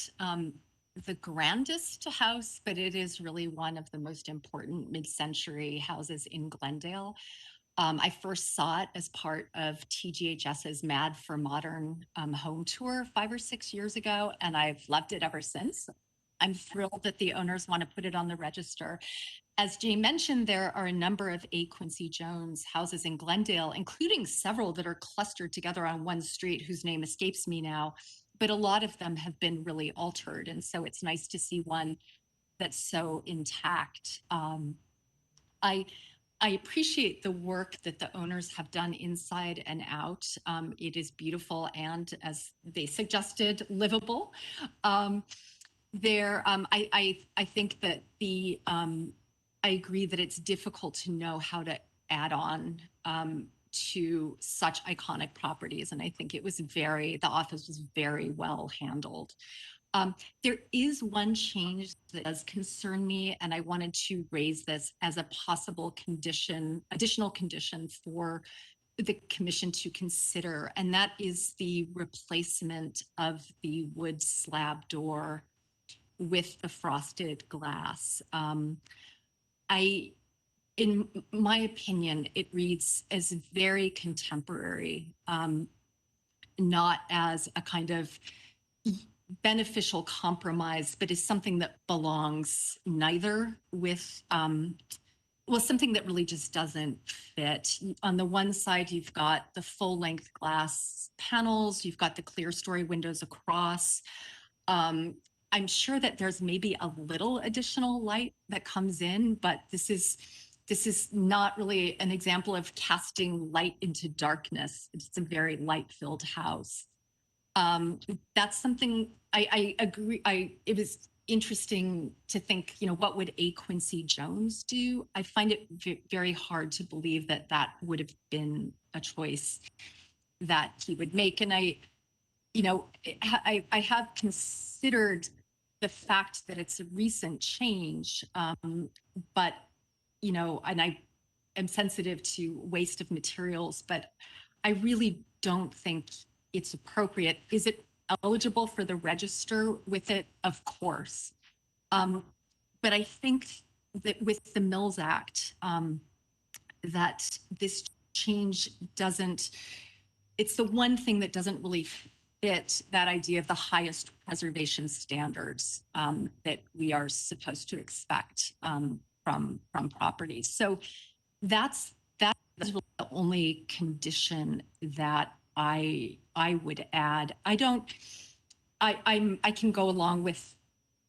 the grandest house, but it is really one of the most important mid-century houses in Glendale. I first saw it as part of TGHS's Mad for Modern home tour 5 or 6 years ago, and I've loved it ever since. I'm thrilled that the owners want to put it on the register. As Jay mentioned, there are a number of A. Quincy Jones houses in Glendale, including several that are clustered together on one street whose name escapes me now, but a lot of them have been really altered. And so it's nice to see one that's so intact. I appreciate the work that the owners have done inside and out. It is beautiful and, as they suggested, livable. I think that I agree that it's difficult to know how to add on to such iconic properties. And I think the office was very well handled. There is one change that does concern me, and I wanted to raise this as a possible additional condition for the commission to consider, and that is the replacement of the wood slab door with the frosted glass. In my opinion, it reads as very contemporary, not as a kind of beneficial compromise, but is something that belongs neither with, something that really just doesn't fit. On the one side, you've got the full length glass panels, you've got the clear story windows across. I'm sure that there's maybe a little additional light that comes in, but this is not really an example of casting light into darkness. It's a very light-filled house. That's something I agree. It was interesting to think, what would A. Quincy Jones do? I find it very hard to believe that that would have been a choice that he would make. And I have considered the fact that it's a recent change, but, and I am sensitive to waste of materials, but I really don't think it's appropriate. Is it eligible for the register with it? Of course. But I think that with the Mills Act, that this change it's the one thing that doesn't really fit that idea of the highest preservation standards that we are supposed to expect from properties. So that's really the only condition that I would add. I can go along with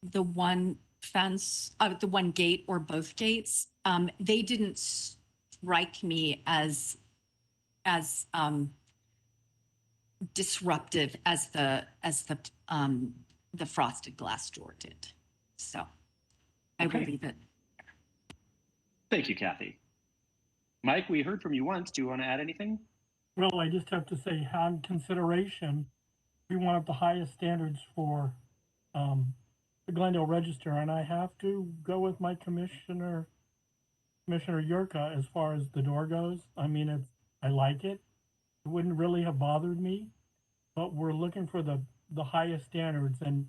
the one fence, the one gate or both gates. They didn't strike me as disruptive as the frosted glass door did. So I will leave it. Thank you, Kathy. Mike, we heard from you once. Do you want to add anything? Well, I just have to say, on consideration, we wanted the highest standards for the Glendale Register, and I have to go with my Commissioner Yurka as far as the door goes. I mean, I like it. It wouldn't really have bothered me, but we're looking for the highest standards. And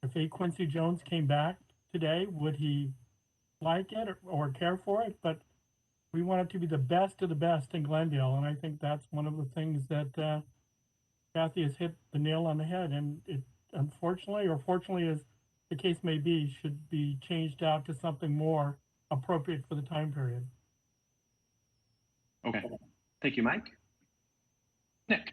if A. Quincy Jones came back today, would he like it or care for it? But we want it to be the best of the best in Glendale, and I think that's one of the things that Kathy has hit the nail on the head. And it, unfortunately, or fortunately, as the case may be, should be changed out to something more appropriate for the time period. Okay. Thank you, Mike. Nick.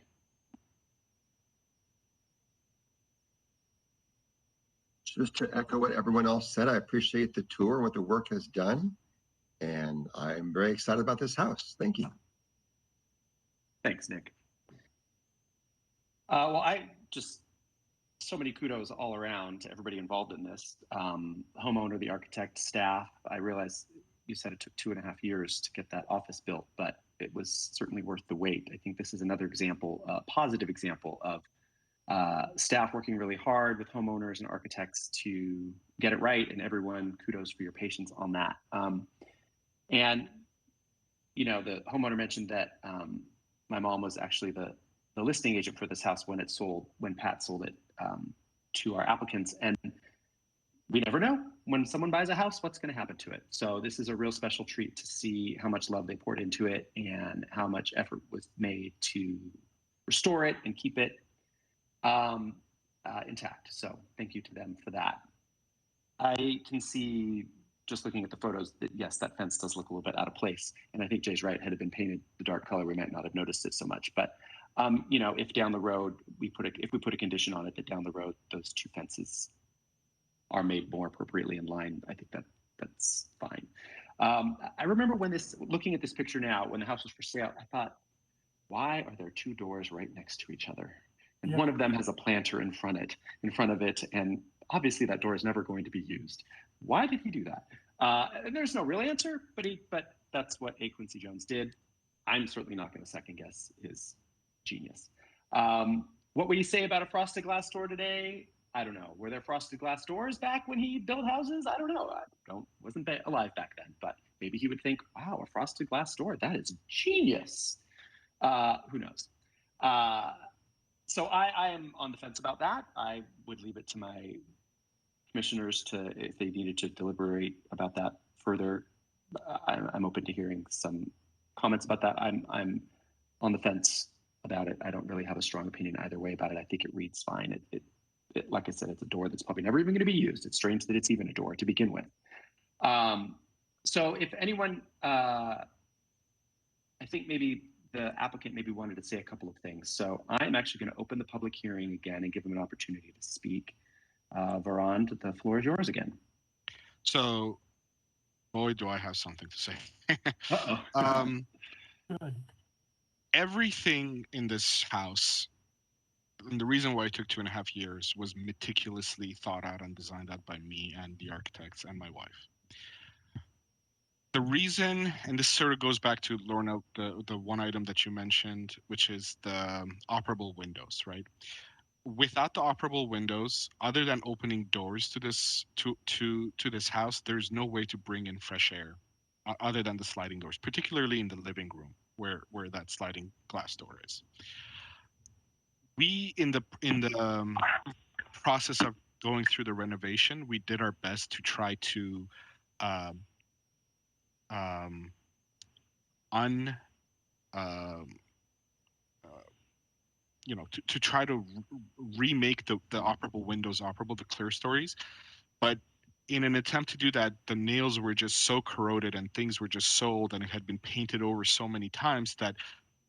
Just to echo what everyone else said, I appreciate the tour and what the work has done. And I'm very excited about this house. Thank you. Thanks, Nick. Well, I just, so many kudos all around to everybody involved in this. Homeowner, the architect, staff. I realize you said it took 2.5 years to get that office built, but it was certainly worth the wait. I think this is another example, a positive example of staff working really hard with homeowners and architects to get it right, and everyone, kudos for your patience on that. And, you know, the homeowner mentioned that my mom was actually the listing agent for this house when it sold, when Pat sold it to our applicants. And we never know when someone buys a house, what's going to happen to it. So this is a real special treat to see how much love they poured into it and how much effort was made to restore it and keep it intact. So thank you to them for that. I can see, just looking at the photos, that yes, that fence does look a little bit out of place. And I think Jay's right. Had it been painted the dark color, we might not have noticed it so much. But you know, if down the road if we put a condition on it that down the road those two fences are made more appropriately in line, I think that's fine. I remember when looking at this picture now, when the house was for sale, I thought, why are there two doors right next to each other? And one of them has a planter in front of it, and obviously that door is never going to be used. Why did he do that? And there's no real answer, but that's what A. Quincy Jones did. I'm certainly not going to second guess his genius. What would you say about a frosted glass door today? I don't know. Were there frosted glass doors back when he built houses? I don't know. Wasn't alive back then, but maybe he would think, wow, a frosted glass door, that is genius. Who knows? So I am on the fence about that. I would leave it to my commissioners to, if they needed to deliberate about that further. I'm open to hearing some comments about that. I'm on the fence about it. I don't really have a strong opinion either way about it. I think it reads fine. It like I said, it's a door that's probably never even going to be used. It's strange that it's even a door to begin with. So if anyone, I think maybe the applicant maybe wanted to say a couple of things. So I'm actually going to open the public hearing again and give them an opportunity to speak. Varand, the floor is yours again. So, boy, do I have something to say. Good. Everything in this house, and the reason why it took 2.5 years, was meticulously thought out and designed out by me and the architects and my wife. The reason, and this sort of goes back to Lorna, the one item that you mentioned, which is the operable windows, right? Without the operable windows, other than opening doors to this to this house, there's no way to bring in fresh air, other than the sliding doors, particularly in the living room where that sliding glass door is. We in the process of going through the renovation, we did our best to try to to try to remake the operable windows operable, the clear stories. But in an attempt to do that, the nails were just so corroded and things were just so old and it had been painted over so many times that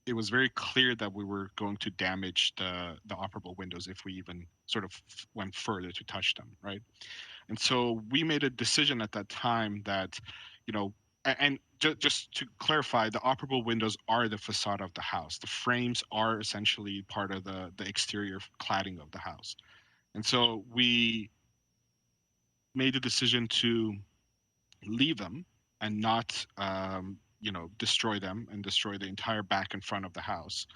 it was very clear that we were going to damage the operable windows if we even sort of went further to touch them, right? And so we made a decision at that time that, you know, and just to clarify, the operable windows are the facade of the house. The frames are essentially part of the exterior cladding of the house. And so we made the decision to leave them and not, destroy them and destroy the entire back and front of the house.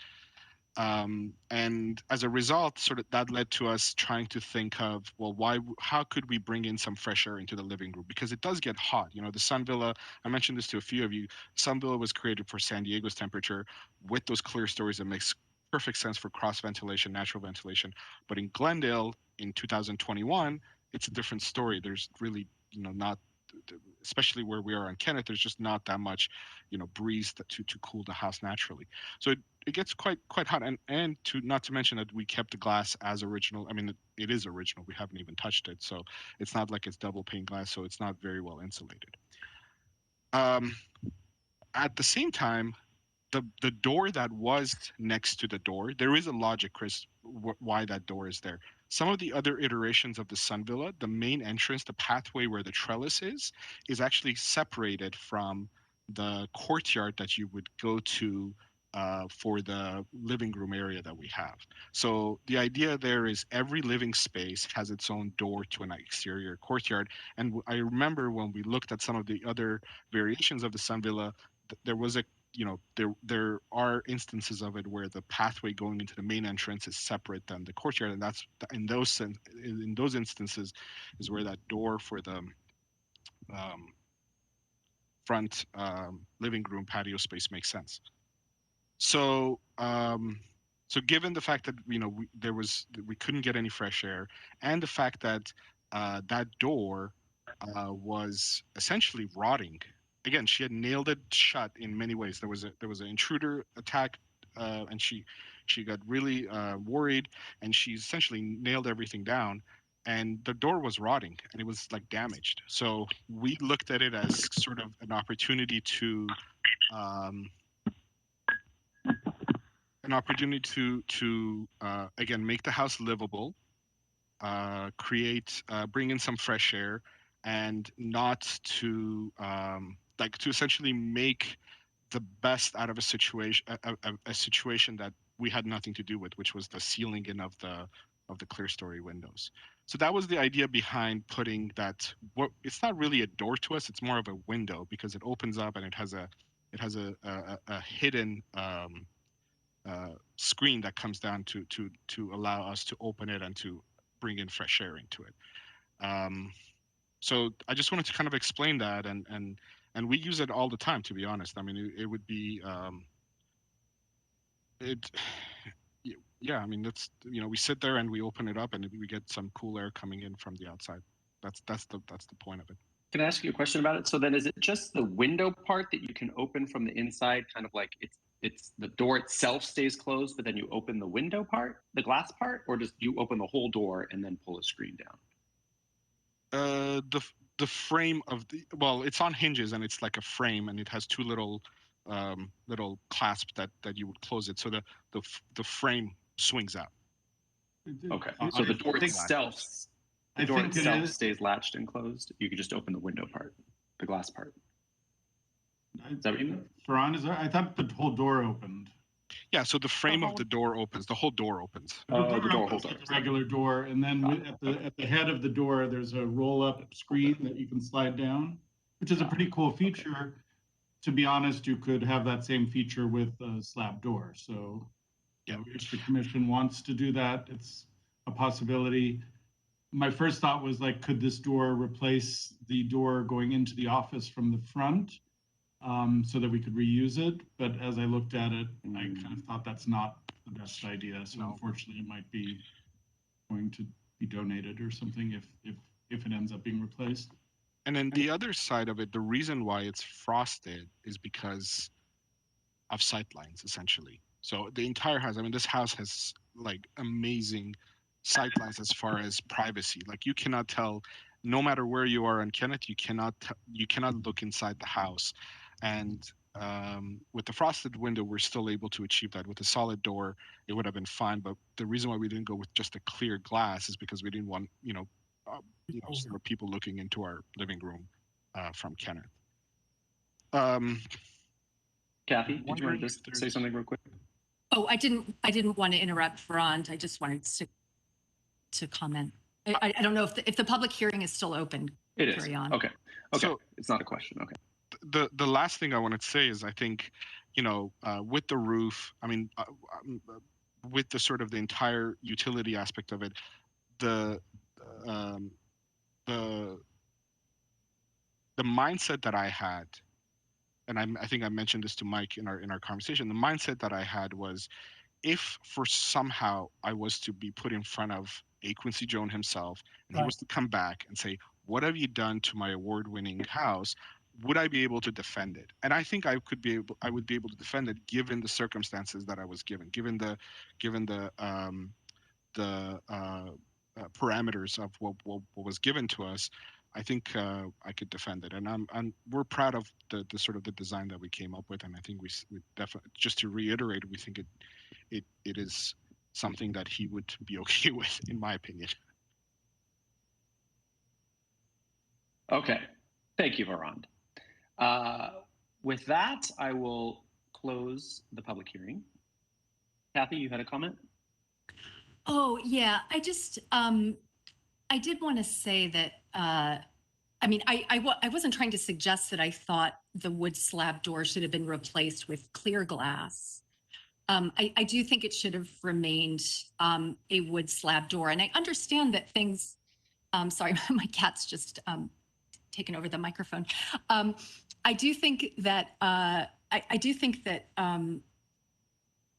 And as a result, sort of that led to us trying to think of, well, how could we bring in some fresh air into the living room? Because it does get hot. You know, the Sun Villa, I mentioned this to a few of you, Sun Villa was created for San Diego's temperature. With those clear stories, it makes perfect sense for cross ventilation, natural ventilation. But in Glendale in 2021, it's a different story. There's really, not, especially where we are on Kenneth, there's just not that much, breeze to cool the house naturally. So it gets quite hot, and not to mention that we kept the glass as original. I mean, it is original. We haven't even touched it, so it's not like it's double pane glass, so it's not very well insulated. At the same time, the door that was next to the door, there is a logic, Chris, why that door is there. Some of the other iterations of the Sun Villa, the main entrance, the pathway where the trellis is actually separated from the courtyard that you would go to for the living room area that we have. So the idea there is every living space has its own door to an exterior courtyard. And I remember when we looked at some of the other variations of the Sun Villa, there was a, there are instances of it where the pathway going into the main entrance is separate than the courtyard, and that's in those instances is where that door for the front living room patio space makes sense. So, so given the fact that we couldn't get any fresh air, and the fact that that door was essentially rotting. Again, she had nailed it shut in many ways. There was an intruder attack, and she got really worried, and she essentially nailed everything down. And the door was rotting, and it was like damaged. So we looked at it as sort of an opportunity to again make the house livable, bring in some fresh air, and not to to essentially make the best out of a situation that we had nothing to do with, which was the sealing in of the clear story windows. So that was the idea behind putting that. It's not really a door to us; it's more of a window, because it opens up and it has a hidden screen that comes down to allow us to open it and to bring in fresh air into it. So I just wanted to kind of explain that, and we use it all the time, to be honest. I mean, it would be yeah. I mean, that's we sit there and we open it up and we get some cool air coming in from the outside. That's the point of it. Can I ask you a question about it? So then, is it just the window part that you can open from the inside, kind of like it's the door itself stays closed, but then you open the window part, the glass part, or does you open the whole door and then pull a screen down? The frame of it's on hinges, and it's like a frame, and it has two little clasps that you would close it, so the frame swings out. Okay, so the door itself stays latched and closed. You could just open the window part, the glass part. Is that what you mean? Farhan, I thought the whole door opened. Yeah, so the frame of the door opens. The whole door opens. The door opens like a regular door, and then at the head of the door, there's a roll-up screen that you can slide down, which is a pretty cool feature. To be honest, you could have that same feature with a slab door. So, if the commission wants to do that, it's a possibility. My first thought was like, could this door replace the door going into the office from the front? So that we could reuse it, but as I looked at it, I kind of thought that's not the best idea. So unfortunately, it might be going to be donated or something if it ends up being replaced. And then the other side of it, the reason why it's frosted is because of sightlines, essentially. So the entire house, I mean, this house has like amazing sightlines as far as privacy. Like you cannot tell, no matter where you are on Kenneth, you cannot look inside the house. And with the frosted window, we're still able to achieve that. With a solid door, it would have been fine. But the reason why we didn't go with just a clear glass is because we didn't want, sort of people looking into our living room from Kenneth. Kathy, did you want to just say something real quick? Oh, I didn't want to interrupt Farhan. I just wanted to comment. I don't know if the public hearing is still open. It is. Carry on. Okay. So it's not a question. Okay. The last thing I wanted to say is I think, with the roof, I mean, with the sort of the entire utility aspect of it, the mindset that I had, and I think I mentioned this to Mike in our conversation, the mindset that I had was, if for somehow I was to be put in front of A. Quincy Jones himself, and he was to come back and say, what have you done to my award-winning house? Would I be able to defend it? And I think I would be able to defend it given the circumstances that I was given, given the parameters of what was given to us. I think I could defend it, and we're proud of the sort of the design that we came up with, and I think we definitely, just to reiterate, we think it is something that he would be okay with, in my opinion. Okay, thank you, Varand. With that, I will close the public hearing. Kathy, you had a comment? Oh, yeah, I just, I did want to say that, I mean, I wasn't trying to suggest that I thought the wood slab door should have been replaced with clear glass. I do think it should have remained a wood slab door. And I understand that things, sorry, my cat's just taken over the microphone. I do think that, I do think that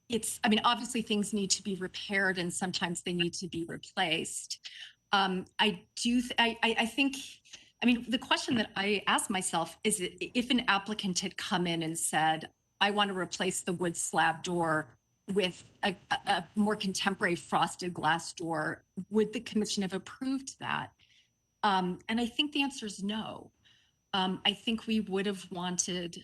it's, I mean, obviously things need to be repaired and sometimes they need to be replaced. I think, I mean, the question that I ask myself is if an applicant had come in and said, I want to replace the wood slab door with a more contemporary frosted glass door, would the commission have approved that? And I think the answer is no. I think we would have wanted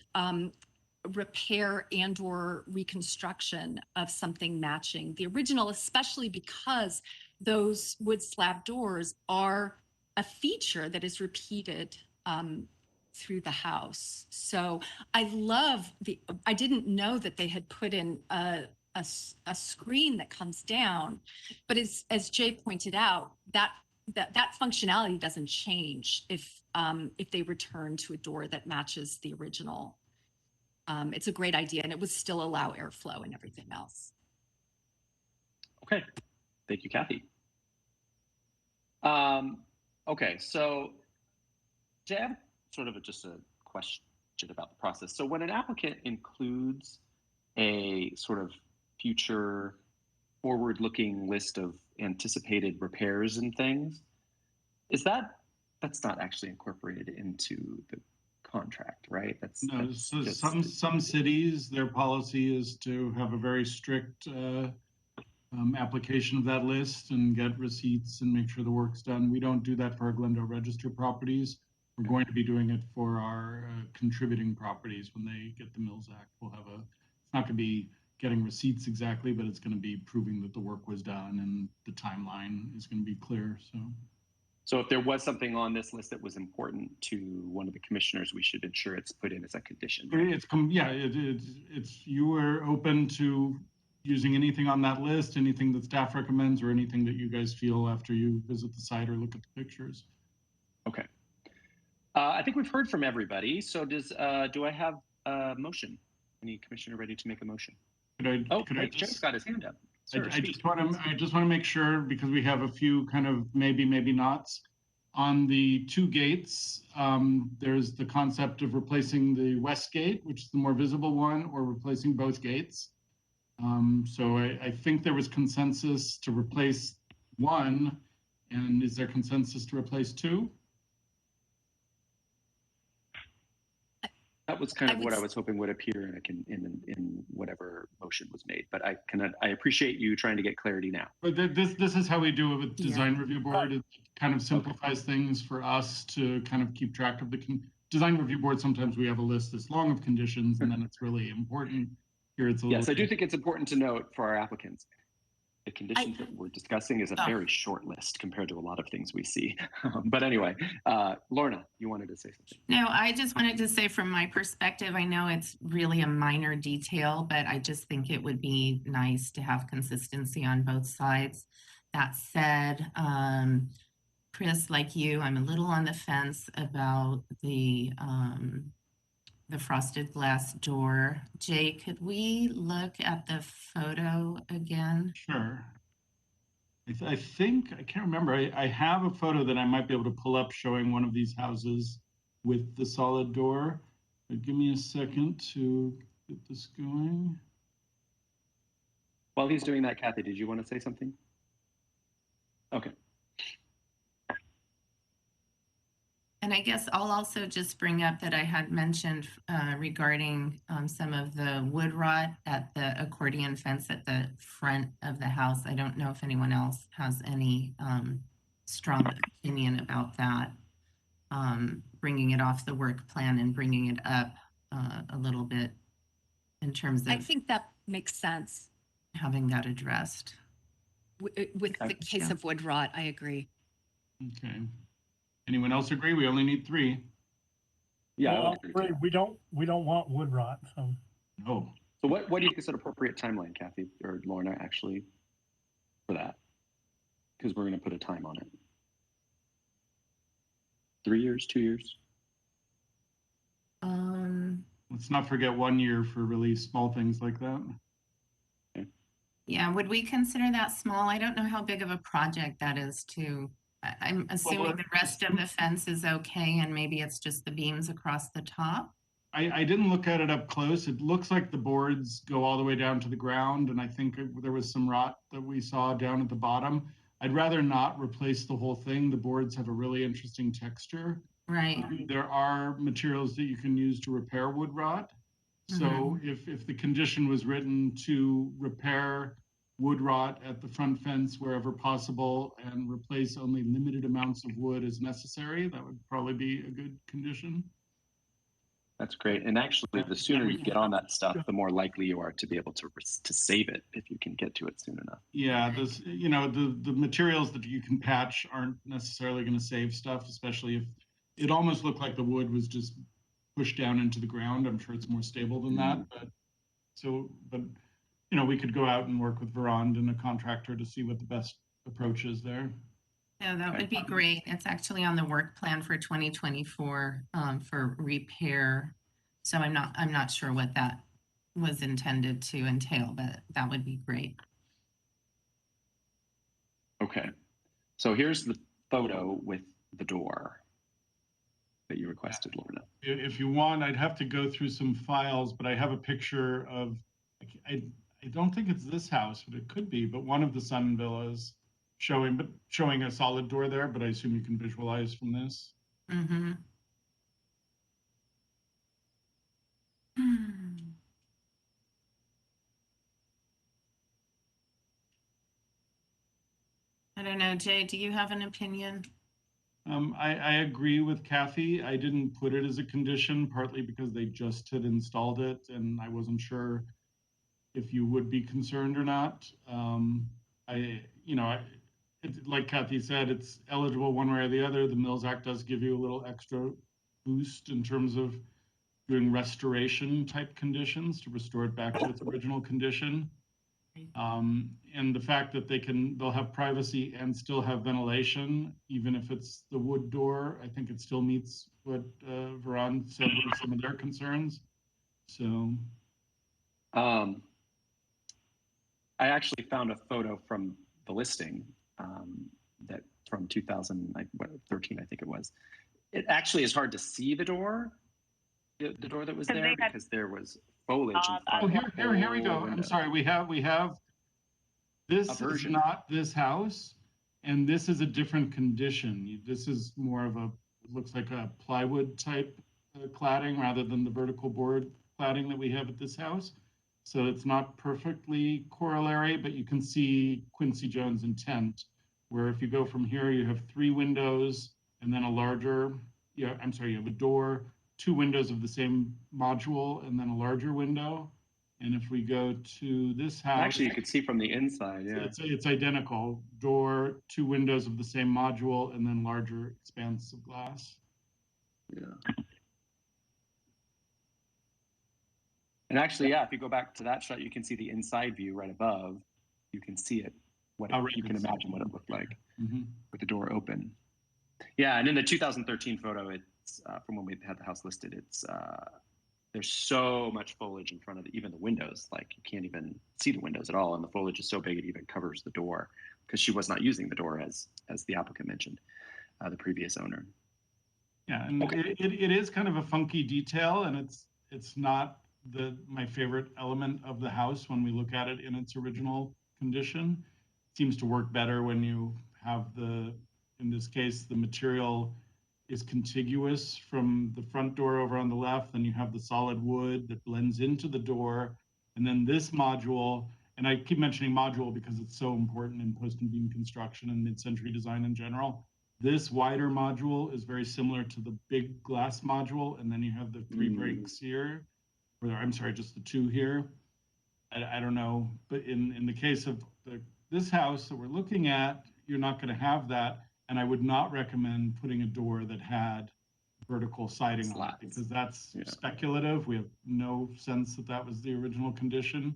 repair and or reconstruction of something matching the original, especially because those wood slab doors are a feature that is repeated through the house. So I didn't know that they had put in a screen that comes down, but as Jay pointed out, that functionality doesn't change if they return to a door that matches the original. It's a great idea, and it would still allow airflow and everything else. Okay, thank you, Kathy. Okay, so to add sort of just a question about the process. So when an applicant includes a sort of future forward-looking list of anticipated repairs and things, that's not actually incorporated into the contract, right? That's so just, some cities, their policy is to have a very strict application of that list and get receipts and make sure the work's done. We don't do that for our Glendale Register properties. We're going to be doing it for our contributing properties when they get the Mills Act. We'll have it's not going to be getting receipts exactly, but it's going to be proving that the work was done and the timeline is going to be clear. So if there was something on this list that was important to one of the commissioners, we should ensure it's put in as a condition. Right? You are open to using anything on that list, anything that staff recommends, or anything that you guys feel after you visit the site or look at the pictures. Okay. I think we've heard from everybody. So do I have a motion? Any commissioner ready to make a motion? Jay's got his hand up. Sir, I just want to make sure, because we have a few kind of maybe nots on the two gates. There's the concept of replacing the west gate, which is the more visible one, or replacing both gates. So I think there was consensus to replace one, and is there consensus to replace two? That was kind of what I was hoping would appear in whatever motion was made, but I appreciate you trying to get clarity now. But this is how we do it with design review board. It kind of simplifies things for us to kind of keep track of the design review board. Sometimes we have a list this long of conditions, and then it's really important. Here it's a yes, I do think it's important to note for our applicants, the conditions that we're discussing is a very short list compared to a lot of things we see. But anyway, Lorna, you wanted to say something? No, I just wanted to say from my perspective, I know it's really a minor detail, but I just think it would be nice to have consistency on both sides. That said, Chris, like you, I'm a little on the fence about the frosted glass door. Jay, could we look at the photo again? Sure. I think, I can't remember. I have a photo that I might be able to pull up showing one of these houses with the solid door. But give me a second to get this going. While he's doing that, Kathy, did you want to say something? Okay. And I guess I'll also just bring up that I had mentioned regarding some of the wood rot at the accordion fence at the front of the house. I don't know if anyone else has any strong opinion about that. Bringing it off the work plan and bringing it up a little bit in terms of. I think that makes sense. Having that addressed. With the case of wood rot, I agree. Okay. Anyone else agree? We only need 3. Yeah, well, we don't want wood rot. So. Oh, So what do you think is an appropriate timeline, Kathy or Lorna, actually, for that? Because we're going to put a time on it. 3 years, 2 years? Let's not forget 1 year for really small things like that. Yeah, would we consider that small? I don't know how big of a project that is too. I'm assuming the rest of the fence is okay and maybe it's just the beams across the top. I didn't look at it up close. It looks like the boards go all the way down to the ground, and I think there was some rot that we saw down at the bottom. I'd rather not replace the whole thing. The boards have a really interesting texture. Right. There are materials that you can use to repair wood rot. So if the condition was written to repair wood rot at the front fence wherever possible and replace only limited amounts of wood as necessary, that would probably be a good condition. That's great. And actually, the sooner you get on that stuff, the more likely you are to be able to save it if you can get to it soon enough. Yeah, the materials that you can patch aren't necessarily going to save stuff, especially if it almost looked like the wood was just pushed down into the ground. I'm sure it's more stable than that, but we could go out and work with Verond and a contractor to see what the best approach is there. Yeah, that would be great. It's actually on the work plan for 2024 for repair. So I'm not sure what that was intended to entail, but that would be great. Okay. So here's the photo with the door that you requested, Lorna. If you want, I'd have to go through some files, but I have a picture of, I don't think it's this house, but it could be, but one of the Sun Villas showing a solid door there, but I assume you can visualize from this. Mm-hmm. I don't know, Jay, do you have an opinion? I agree with Kathy. I didn't put it as a condition, partly because they just had installed it and I wasn't sure if you would be concerned or not. Like Kathy said, it's eligible one way or the other. The Mills Act does give you a little extra boost in terms of doing restoration type conditions to restore it back to its original condition. And the fact that they'll have privacy and still have ventilation, even if it's the wood door, I think it still meets what Verond said were some of their concerns. So. I actually found a photo from the listing that from 2013, I think it was. It actually is hard to see the door that was there because there was foliage. Here we go. I'm sorry. We have this is not this house, and this is a different condition. This is more of it looks like a plywood type cladding rather than the vertical board cladding that we have at this house. So it's not perfectly corollary, but you can see Quincy Jones' intent, where if you go from here, you have 3 windows and then you have a door, 2 windows of the same module, and then a larger window. And if we go to this house, actually, you could see from the inside. Yeah, it's identical. Door, 2 windows of the same module, and then larger expanse of glass. Yeah. And actually, yeah, if you go back to that shot, you can see the inside view right above. You can see it. You can imagine what it looked like with the door open. Yeah, and in the 2013 photo, it's from when we had the house listed. It's there's so much foliage in front of even the windows. Like you can't even see the windows at all, and the foliage is so big it even covers the door because she was not using the door as the applicant mentioned, the previous owner. Yeah, and it is kind of a funky detail, and it's not my favorite element of the house when we look at it in its original condition. It seems to work better when you have in this case, the material is contiguous from the front door over on the left, then you have the solid wood that blends into the door, and then this module, and I keep mentioning module because it's so important in post and beam construction and mid-century design in general. This wider module is very similar to the big glass module, and then you have the 3 breaks here, or I'm sorry, just the 2 here. I don't know, but in the case of this house that we're looking at, you're not going to have that. And I would not recommend putting a door that had vertical siding on it, Slats. because that's Yeah. speculative. We have no sense that that was the original condition.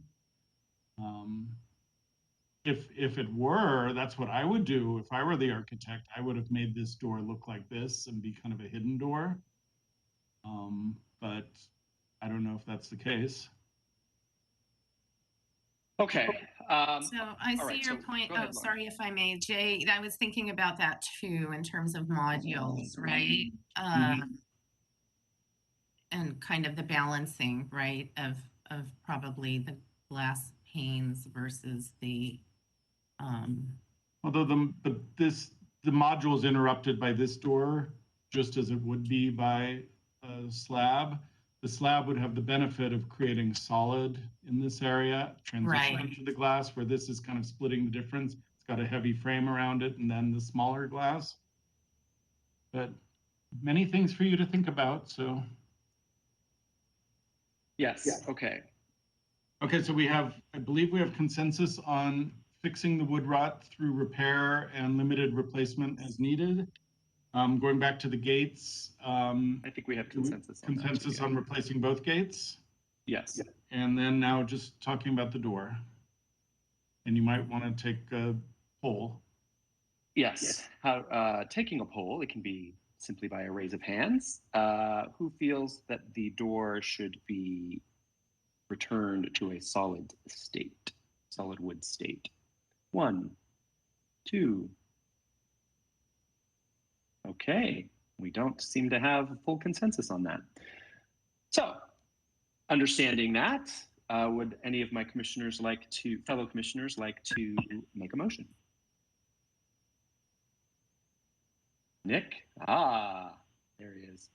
If it were, that's what I would do. If I were the architect, I would have made this door look like this and be kind of a hidden door. But I don't know if that's the case. Okay. So I all see right, your so point. go ahead, Oh, Lauren. sorry if I may, Jay. I was thinking about that too in terms of modules, right? And kind of the balancing, right, of probably the glass panes versus the Although the module is interrupted by this door, just as it would be by a slab. The slab would have the benefit of creating solid in this area, transitioning Right. to the glass, where this is kind of splitting the difference. It's got a heavy frame around it, and then the smaller glass. But many things for you to think about. So. Yes. Okay. Okay, so I believe we have consensus on fixing the wood rot through repair and limited replacement as needed. Going back to the gates. I think we have consensus on that. Consensus on replacing both gates. Yes. And then now just talking about the door. And you might want to take a poll. Yes. Taking a poll, it can be simply by a raise of hands. Who feels that the door should be returned to a solid wood state? 1, 2. Okay, we don't seem to have full consensus on that. So, understanding that, would any of my fellow commissioners like to make a motion? Nick? There he is.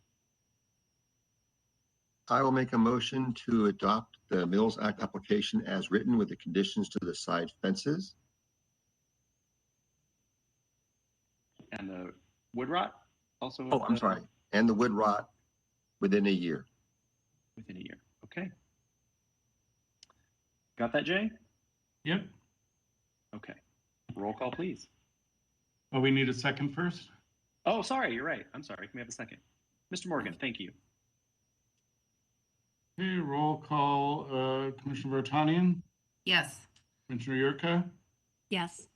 I will make a motion to adopt the Mills Act application as written with the conditions to the side fences. And the wood rot also? Oh, I'm sorry. And the wood rot within a year. Within a year. Okay. Got that, Jay? Yep. Okay. Roll call, please. Oh, we need a second first? Oh, sorry. You're right. I'm sorry. Can we have a second? Mr. Morgan, thank you. Okay, roll call. Commissioner Vartanian, yes. Commissioner Yurka, Yes.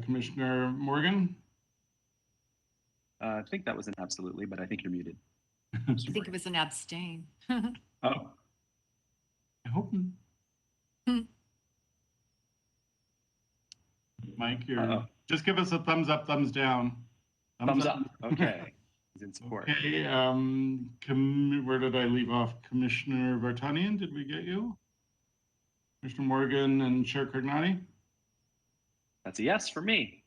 Commissioner Morgan. I think that was an absolutely, but I think you're muted. I think it was an abstain. Oh, I hope. Mike, just give us a thumbs up, thumbs down. thumbs up. Okay. He's in support. Okay, where did I leave off? Commissioner Vartanian, did we get you? Commissioner Morgan and Chair Carnati? That's a yes for me.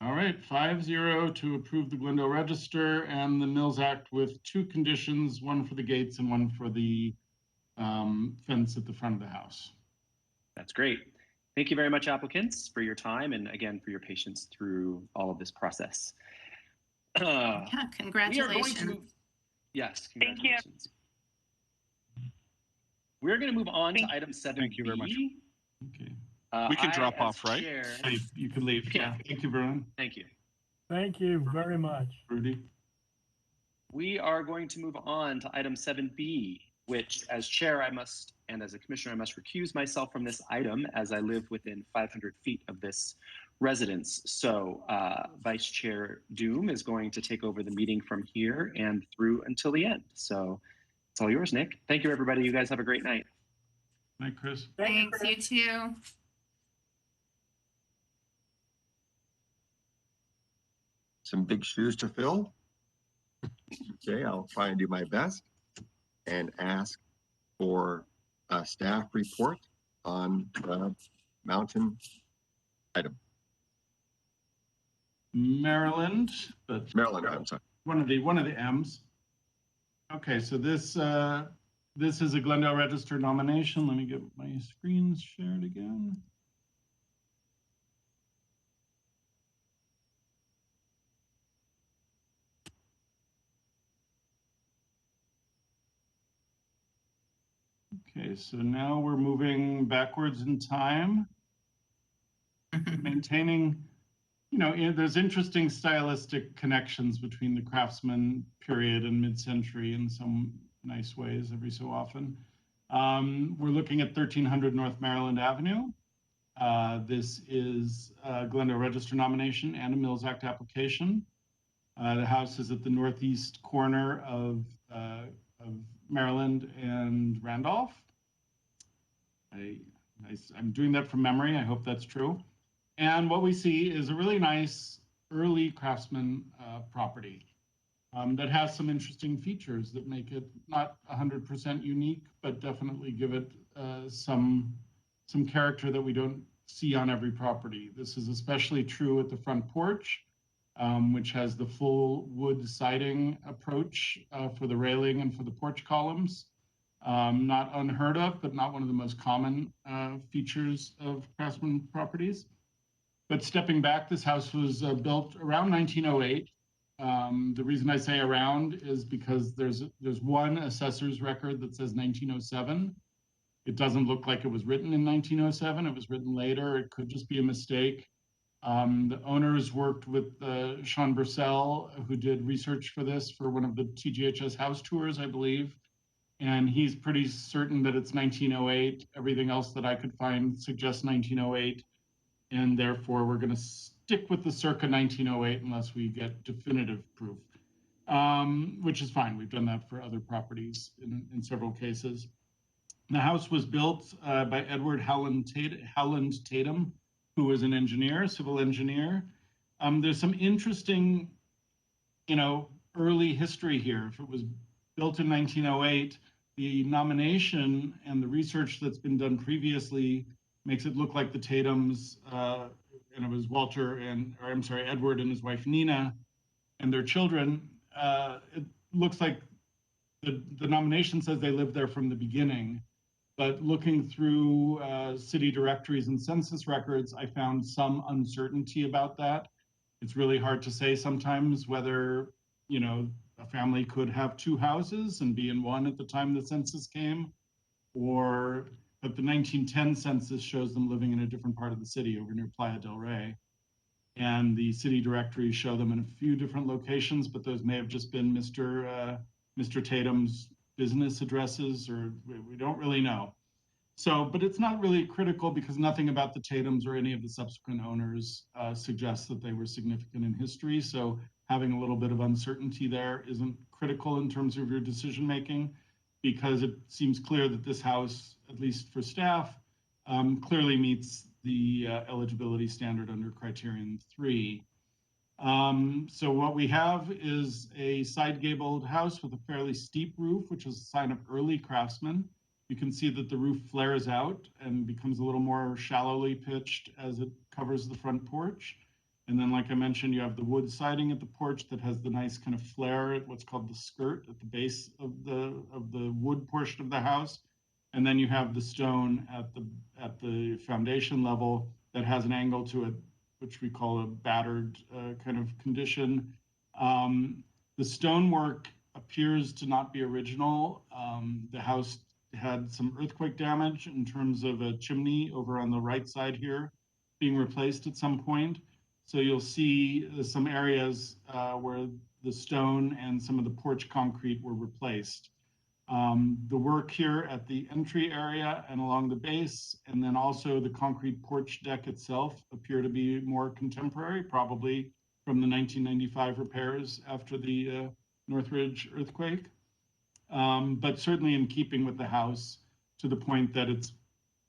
All right, 5-0 to approve the Glendale Register and the Mills Act with 2 conditions, one for the gates and one for the fence at the front of the house. That's great. Thank you very much, applicants, for your time and again for your patience through all of this process. Yeah, congratulations. Yes, Thank you. congratulations. We're going to move on to item 7B. Thank you very much. Okay, We can I, drop as off, right? chair- you can leave. Yeah. Thank you, everyone. Thank you. Thank you very much. Rudy. We are going to move on to item 7B, which as chair I must, and as a commissioner, I must recuse myself from this item as I live within 500 feet of this residence. So Vice Chair Doom is going to take over the meeting from here and through until the end. So it's all yours, Nick. Thank you, everybody. You guys have a great night. Night, Chris. Thanks, you too. Some big shoes to fill. Okay, I'll try and do my best and ask for a staff report on the mountain item. Maryland, but Maryland, I'm sorry. one of the M's. Okay, so this is a Glendale Register nomination. Let me get my screen shared again. Okay, so now we're moving backwards in time, maintaining there's interesting stylistic connections between the Craftsman period and mid-century in some nice ways every so often. We're looking at 1300 North Maryland Avenue. This is a Glendale Register nomination and a Mills Act application. The house is at the northeast corner of Maryland and Randolph. I'm doing that from memory. I hope that's true. And what we see is a really nice early Craftsman property that has some interesting features that make it not 100% unique, but definitely give it some character that we don't see on every property. This is especially true at the front porch, which has the full wood siding approach for the railing and for the porch columns. Not unheard of, but not one of the most common features of Craftsman properties. But stepping back, this house was built around 1908. The reason I say around is because there's one assessor's record that says 1907. It doesn't look like it was written in 1907. It was written later. It could just be a mistake. The owners worked with Sean Bursell, who did research for this for one of the TGHS house tours, I believe. And he's pretty certain that it's 1908. Everything else that I could find suggests 1908. And therefore, we're going to stick with the circa 1908 unless we get definitive proof, which is fine. We've done that for other properties in several cases. The house was built by Edward Howland Tatum, who was an engineer, civil engineer. There's some interesting, early history here. If it was built in 1908, the nomination and the research that's been done previously makes it look like the Tatums, and it was Edward and his wife Nina and their children. It looks like the nomination says they lived there from the beginning, but looking through city directories and census records, I found some uncertainty about that. It's really hard to say sometimes whether, a family could have two houses and be in one at the time the census came, but the 1910 census shows them living in a different part of the city over near Playa del Rey. And the city directories show them in a few different locations, but those may have just been Mr. Tatum's business addresses, or we don't really know. So, but it's not really critical because nothing about the Tatums or any of the subsequent owners suggests that they were significant in history. So having a little bit of uncertainty there isn't critical in terms of your decision making, because it seems clear that this house, at least for staff, clearly meets the eligibility standard under criterion 3. So what we have is a side gabled house with a fairly steep roof, which is a sign of early Craftsman. You can see that the roof flares out and becomes a little more shallowly pitched as it covers the front porch. And then, like I mentioned, you have the wood siding at the porch that has the nice kind of flare at what's called the skirt at the base of the wood portion of the house. And then you have the stone at the foundation level that has an angle to it, which we call a battered kind of condition. The stonework appears to not be original. The house had some earthquake damage in terms of a chimney over on the right side here being replaced at some point. So you'll see some areas where the stone and some of the porch concrete were replaced. The work here at the entry area and along the base, and then also the concrete porch deck itself, appear to be more contemporary, probably from the 1995 repairs after the Northridge earthquake. But certainly in keeping with the house, to the point that it's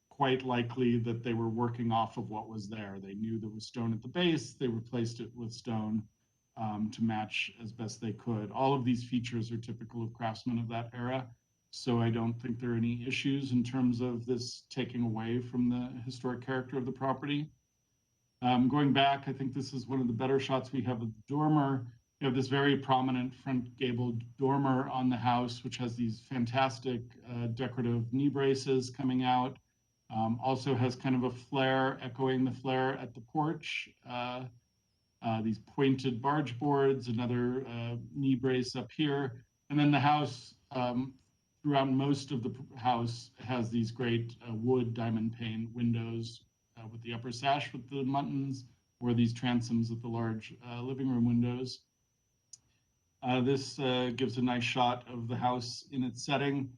quite likely that they were working off of what was there. They knew there was stone at the base, they replaced it with stone to match as best they could. All of these features are typical of craftsmen of that era, so I don't think there are any issues in terms of this taking away from the historic character of the property. Going back, I think this is one of the better shots we have of the dormer. You have this very prominent front gabled dormer on the house, which has these fantastic decorative knee braces coming out. Also has kind of a flare, echoing the flare at the porch. These pointed barge boards, another knee brace up here. And then the house, throughout most of the house, has these great wood diamond pane windows with the upper sash with the muttons, or these transoms at the large living room windows. This gives a nice shot of the house in its setting.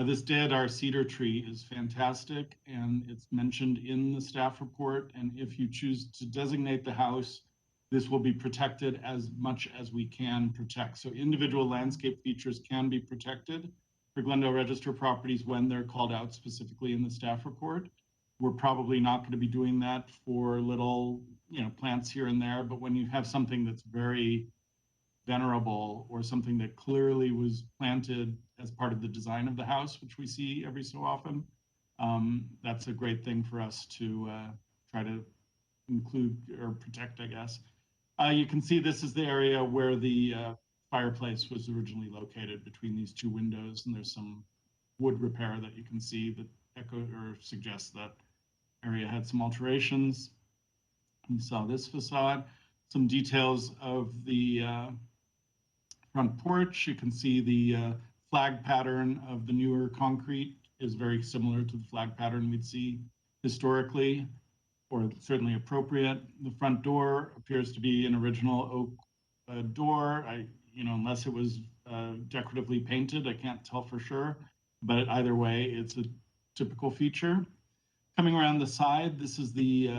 This deodar cedar tree is fantastic, and it's mentioned in the staff report. And if you choose to designate the house, this will be protected as much as we can protect. So individual landscape features can be protected for Glendale Register properties when they're called out specifically in the staff report. We're probably not going to be doing that for little, plants here and there, but when you have something that's very venerable or something that clearly was planted as part of the design of the house, which we see every so often, that's a great thing for us to try to include or protect, I guess. You can see this is the area where the fireplace was originally located between these two windows, and there's some wood repair that you can see that echo or suggests that area had some alterations. You saw this facade, some details of the front porch. You can see the flag pattern of the newer concrete is very similar to the flag pattern we'd see historically, or certainly appropriate. The front door appears to be an original oak door. Unless it was decoratively painted, I can't tell for sure. But either way, it's a typical feature. Coming around the side, this is the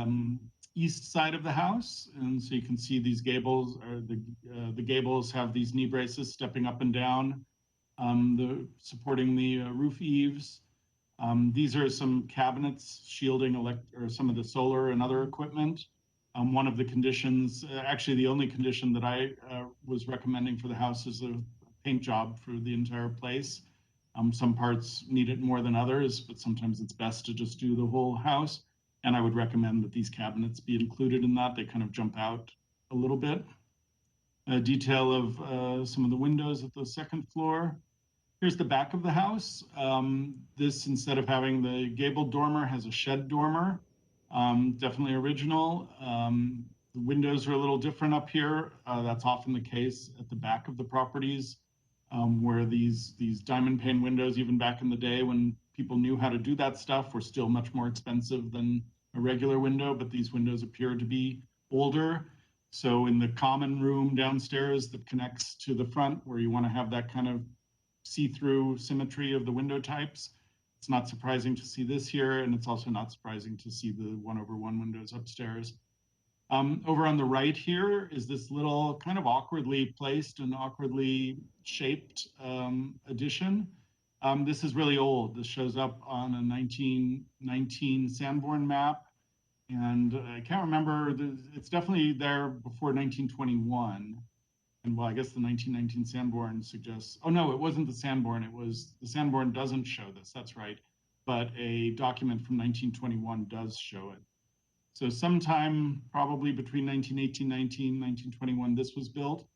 east side of the house, and so you can see these gables, or the gables have these knee braces stepping up and down, supporting the roof eaves. These are some cabinets shielding some of the solar and other equipment. One of the conditions, actually the only condition that I was recommending for the house is a paint job for the entire place. Some parts need it more than others, but sometimes it's best to just do the whole house. And I would recommend that these cabinets be included in that. They kind of jump out a little bit. A detail of some of the windows at the second floor. Here's the back of the house. This, instead of having the gabled dormer, has a shed dormer. Definitely original. The windows are a little different up here. That's often the case at the back of the properties, where these diamond pane windows, even back in the day when people knew how to do that stuff, were still much more expensive than a regular window, but these windows appear to be older. So in the common room downstairs that connects to the front, where you want to have that kind of see-through symmetry of the window types, it's not surprising to see this here, and it's also not surprising to see the 1/1 windows upstairs. Over on the right here is this little kind of awkwardly placed and awkwardly shaped addition. This is really old. This shows up on a 1919 Sanborn map, and I can't remember, it's definitely there before 1921. And well, I guess the 1919 Sanborn suggests, oh no, it wasn't the Sanborn, the Sanborn doesn't show this, that's right. But a document from 1921 does show it. So sometime probably between 1918-19, 1921, this was built.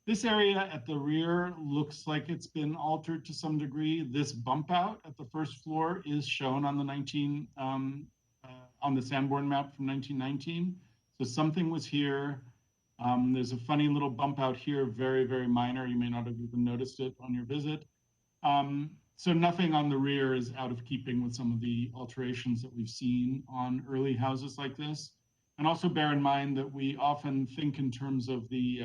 This area at the rear looks like it's been altered to some degree. This bump out at the first floor is shown on the on the Sanborn map from 1919. So something was here. There's a funny little bump out here, very, very minor. You may not have even noticed it on your visit. So nothing on the rear is out of keeping with some of the alterations that we've seen on early houses like this. And also bear in mind that we often think in terms of the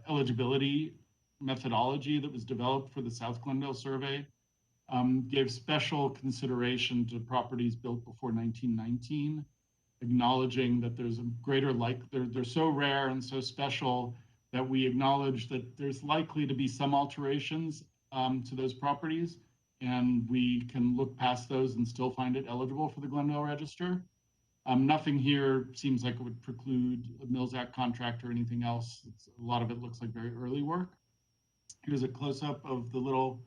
eligibility methodology that was developed for the South Glendale survey, gave special consideration to properties built before 1919, acknowledging that there's a greater they're so rare and so special that we acknowledge that there's likely to be some alterations to those properties, and we can look past those and still find it eligible for the Glendale Register. Nothing here seems like it would preclude a Mills Act contract or anything else. A lot of it looks like very early work. Here's a close-up of the little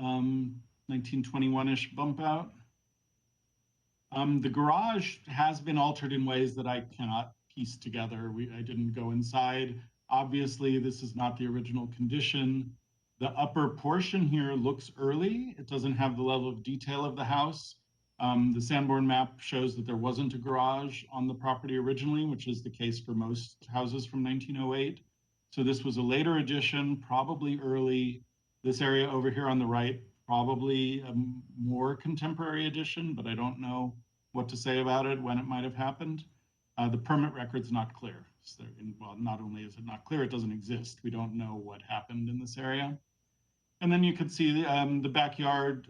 1921-ish bump out. The garage has been altered in ways that I cannot piece together. I didn't go inside. Obviously, this is not the original condition. The upper portion here looks early. It doesn't have the level of detail of the house. The Sanborn map shows that there wasn't a garage on the property originally, which is the case for most houses from 1908. So this was a later addition, probably early. This area over here on the right, probably a more contemporary addition, but I don't know what to say about it, when it might have happened. The permit record's not clear. So, well, not only is it not clear, it doesn't exist. We don't know what happened in this area. And then you could see the backyard,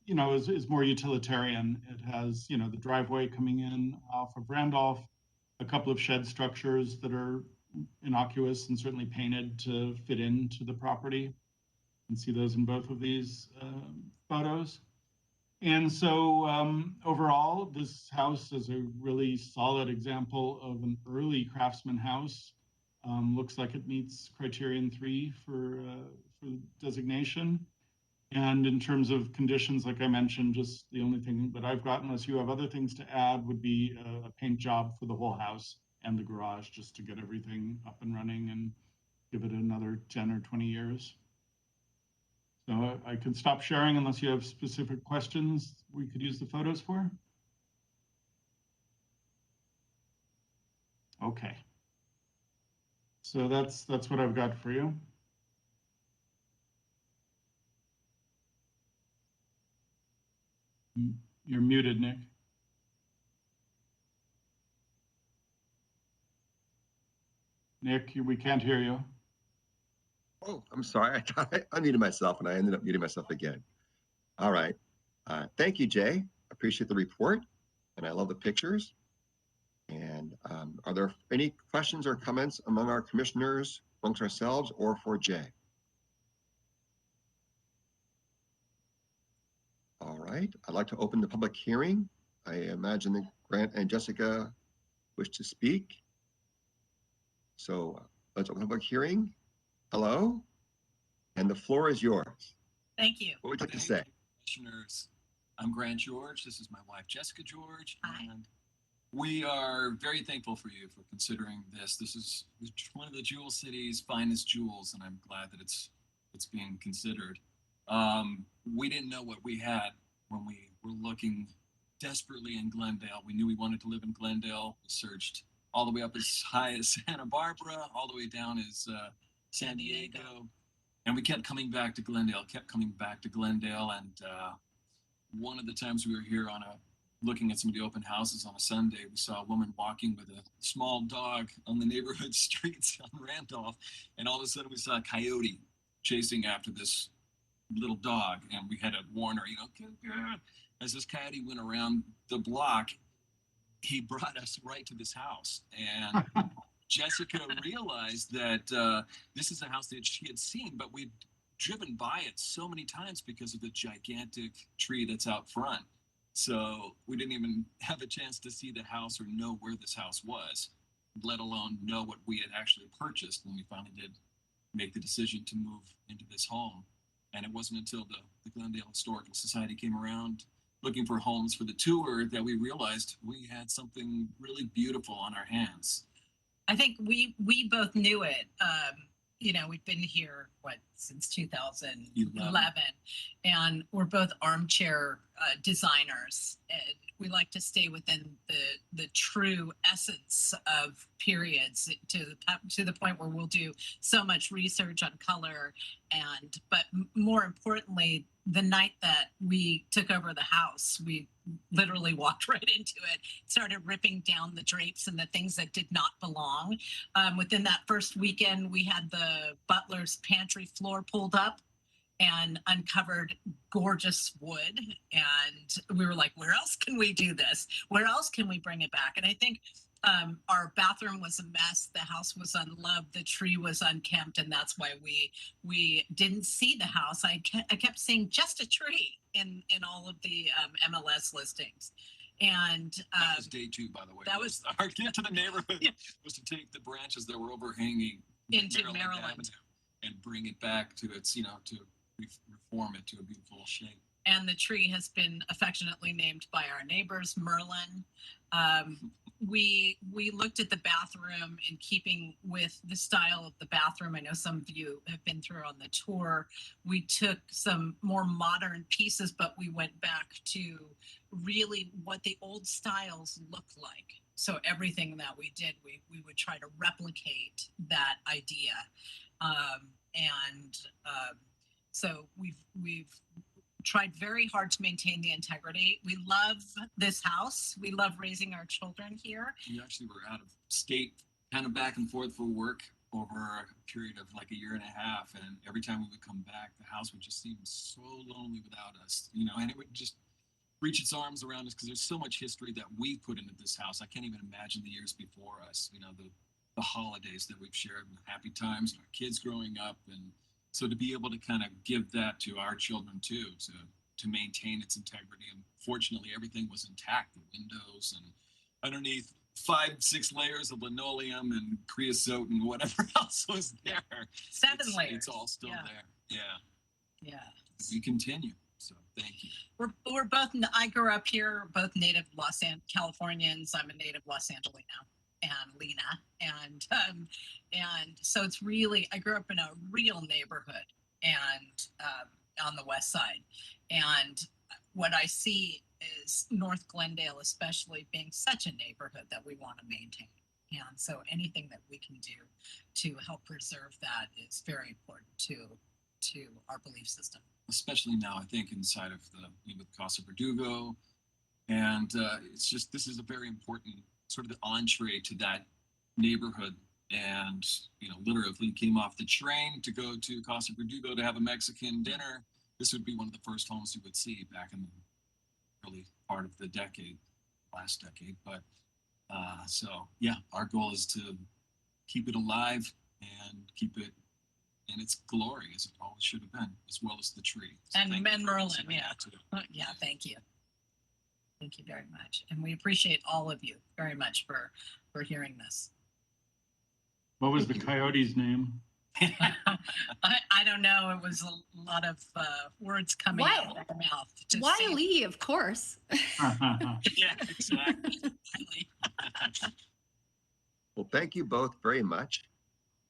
is more utilitarian. It has, the driveway coming in off of Randolph, a couple of shed structures that are innocuous and certainly painted to fit into the property. You can see those in both of these photos. And so overall, this house is a really solid example of an early craftsman house. Looks like it meets criterion 3 for designation. And in terms of conditions, like I mentioned, just the only thing that I've got, unless you have other things to add, would be a paint job for the whole house and the garage, just to get everything up and running and give it another 10 or 20 years. So I could stop sharing unless you have specific questions we could use the photos for. Okay. So that's what I've got for you. You're muted, Nick. Nick, we can't hear you. Oh, I'm sorry. I muted myself and I ended up muting myself again. All right. Thank you, Jay. Appreciate the report and I love the pictures. And are there any questions or comments among our commissioners, amongst ourselves, or for Jay? All right. I'd like to open the public hearing. I imagine that Grant and Jessica wish to speak. So let's open the public hearing. Hello, and the floor is yours. Thank you. What would you like to say? Commissioners, I'm Grant George. This is my wife, Jessica George. Hi. And we are very thankful for you for considering this. This is one of the Jewel City's finest jewels, and I'm glad that it's being considered. We didn't know what we had when we were looking desperately in Glendale. We knew we wanted to live in Glendale. We searched all the way up as high as Santa Barbara, all the way down as San Diego. And we kept coming back to Glendale, And one of the times we were here looking at some of the open houses on a Sunday, we saw a woman walking with a small dog on the neighborhood streets on Randolph. And all of a sudden we saw a coyote chasing after this little dog. And we had to warn her, as this coyote went around the block, he brought us right to this house. And Jessica realized that this is a house that she had seen, but we'd driven by it so many times because of the gigantic tree that's out front. So we didn't even have a chance to see the house or know where this house was, let alone know what we had actually purchased when we finally did make the decision to move into this home. And it wasn't until the Glendale Historical Society came around looking for homes for the tour that we realized we had something really beautiful on our hands. I think we both knew it. We've been here, since 2011, and we're both armchair designers. And we like to stay within the true essence of periods to the point where we'll do so much research on color. But more importantly, the night that we took over the house, we literally walked right into it, started ripping down the drapes and the things that did not belong. Within that first weekend, we had the butler's pantry floor pulled up and uncovered gorgeous wood. And we were like, where else can we do this? Where else can we bring it back? And I think our bathroom was a mess. The house was unloved. The tree was unkempt. And that's why we didn't see the house. I kept seeing just a tree in all of the MLS listings. And that was day 2, by the way. That was our get to the neighborhood was to take the branches that were overhanging into Maryland Avenue and bring it back to its, to reform it to a beautiful shape. And the tree has been affectionately named by our neighbors, Merlin. We looked at the bathroom in keeping with the style of the bathroom. I know some of you have been through on the tour. We took some more modern pieces, but we went back to really what the old styles look like. So everything that we did, we would try to replicate that idea. So we've tried very hard to maintain the integrity. We love this house. We love raising our children here. We actually were out of state, kind of back and forth for work over a period of like a year and a half. And every time we would come back, the house would just seem so lonely without us, you know, and it would just reach its arms around us because there's so much history that we've put into this house. I can't even imagine the years before us, you know, the holidays that we've shared and the happy times and our kids growing up. And so to be able to kind of give that to our children too, to maintain its integrity. And fortunately, everything was intact, the windows and underneath 5-6 layers of linoleum and creosote and whatever else was there. Seven layers. It's all still there. Yeah. Yeah. We continue. So thank you. We're both, I grew up here, both native Californians. I'm a native Los Angelino and Lena. And so it's really, I grew up in a real neighborhood and on the west side. And what I see is North Glendale, especially being such a neighborhood that we want to maintain. And so anything that we can do to help preserve that is very important to our belief system. Especially now, I think, inside of with Casa Verdugo. And it's just, this is a very important sort of the entree to that neighborhood. And, you know, literally came off the train to go to Casa Verdugo to have a Mexican dinner. This would be one of the first homes you would see back in the early part of the decade, last decade. But so, yeah, our goal is to keep it alive and keep it in its glory as it always should have been, as well as the tree. So and Merlin, yeah. Yeah, Yeah, thank you. Thank you very much. And we appreciate all of you very much for hearing this. What was the coyote's name? I don't know. It was a lot of words coming out of my mouth. Wiley, of course. yeah, exactly. Well, thank you both very much.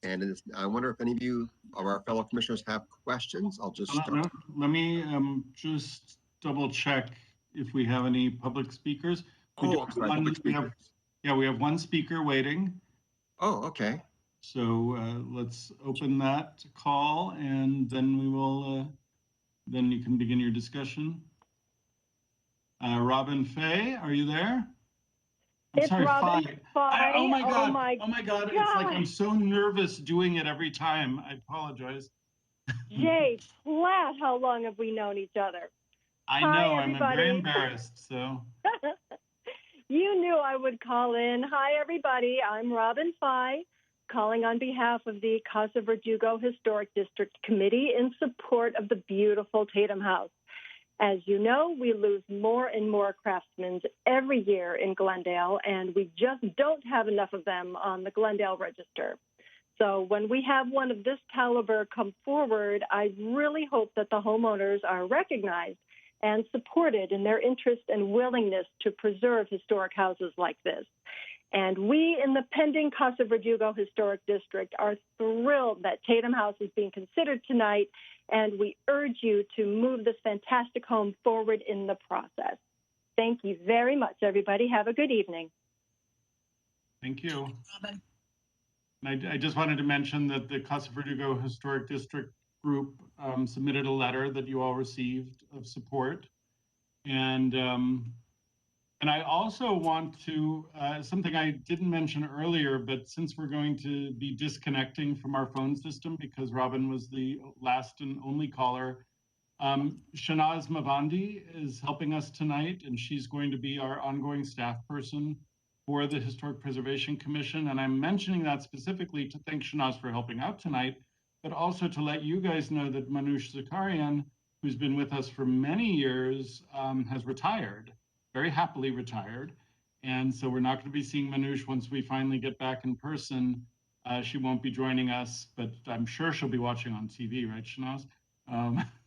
And I wonder if any of you, of our fellow commissioners, have questions. I'll just start. Let me just double check if we have any public speakers. We have one speaker waiting. Oh, okay. So let's open that call, and then we will. Then you can begin your discussion. Robin Fay, are you there? It's Robin Fay. Oh my God! Oh my God! It's like I'm so nervous doing it every time. I apologize. Jay, flat, how long have we known each other? I know. I'm very embarrassed. So. You knew I would call in. Hi, everybody. I'm Robin Fay, calling on behalf of the Casa Verdugo Historic District Committee in support of the beautiful Tatum House. As you know, we lose more and more craftsmen every year in Glendale, and we just don't have enough of them on the Glendale Register. So when we have one of this caliber come forward, I really hope that the homeowners are recognized and supported in their interest and willingness to preserve historic houses like this. And we in the pending Casa Verdugo Historic District are thrilled that Tatum House is being considered tonight, and we urge you to move this fantastic home forward in the process. Thank you very much, everybody. Have a good evening. Thank you. And I just wanted to mention that the Casa Verdugo Historic District group submitted a letter that you all received of support. And I also want to, something I didn't mention earlier, but since we're going to be disconnecting from our phone system because Robin was the last and only caller, Shanaz Mavandi is helping us tonight, and she's going to be our ongoing staff person for the Historic Preservation Commission. And I'm mentioning that specifically to thank Shanaz for helping out tonight, but also to let you guys know that Manoush Zakarian, who's been with us for many years, has retired. Very happily retired. And so we're not going to be seeing Manoush once we finally get back in person. She won't be joining us, but I'm sure she'll be watching on TV, right, Shanaz?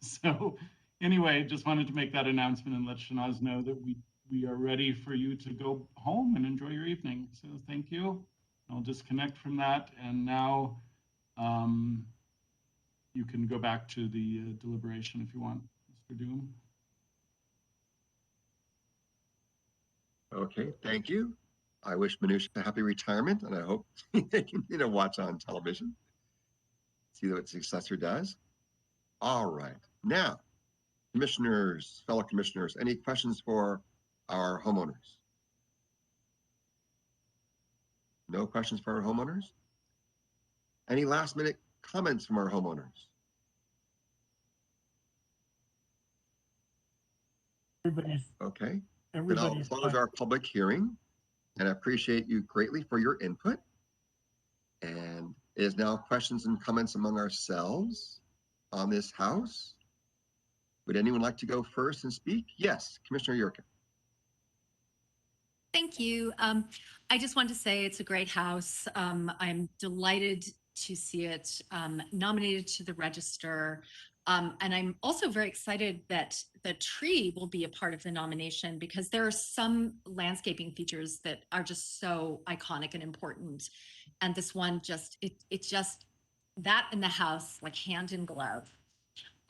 So anyway, just wanted to make that announcement and let Shanaz know that we are ready for you to go home and enjoy your evening. So thank you. I'll disconnect from that. And now you can go back to the deliberation if you want, Mr. Doom. Okay, thank you. I wish Manoush a happy retirement, and I hope they can watch on television, see what successor does. All right, now Commissioners, fellow commissioners, any questions for our homeowners? No questions for our homeowners? Any last minute comments from our homeowners? Everybody's, Okay, then I'll everybody's close fine. our public hearing and I appreciate you greatly for your input. And it is now questions and comments among ourselves on this house. Would anyone like to go first and speak? Yes, Commissioner Yurkin. Thank you. I just want to say it's a great house. I'm delighted to see it nominated to the register. And I'm also very excited that the tree will be a part of the nomination because there are some landscaping features that are just so iconic and important. And this one just, it just, that in the house, like hand in glove.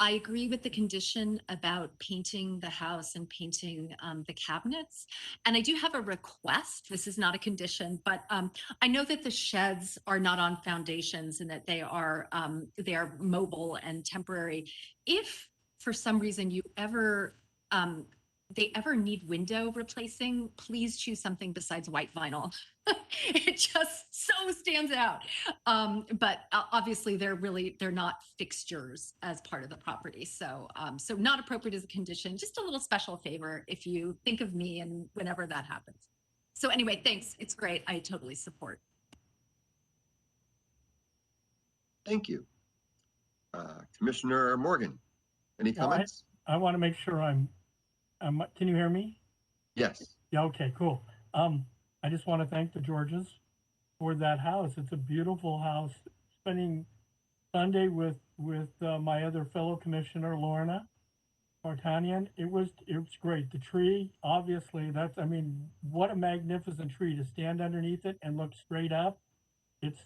I agree with the condition about painting the house and painting the cabinets. And I do have a request. This is not a condition, but I know that the sheds are not on foundations and that they are mobile and temporary. If for some reason you ever they ever need window replacing, please choose something besides white vinyl. It just so stands out. But obviously they're not fixtures as part of the property. So so not appropriate as a condition, just a little special favor if you think of me and whenever that happens. So anyway, thanks. It's great. I totally support. Thank you. Commissioner Morgan, any comments? I want to make sure can you hear me? Yes. Yeah, okay, cool. I just want to thank the Georges for that house. It's a beautiful house. Spending Sunday with my other fellow commissioner, Lorna Martanian, it was great. The tree, obviously, I mean, what a magnificent tree to stand underneath it and look straight up. It's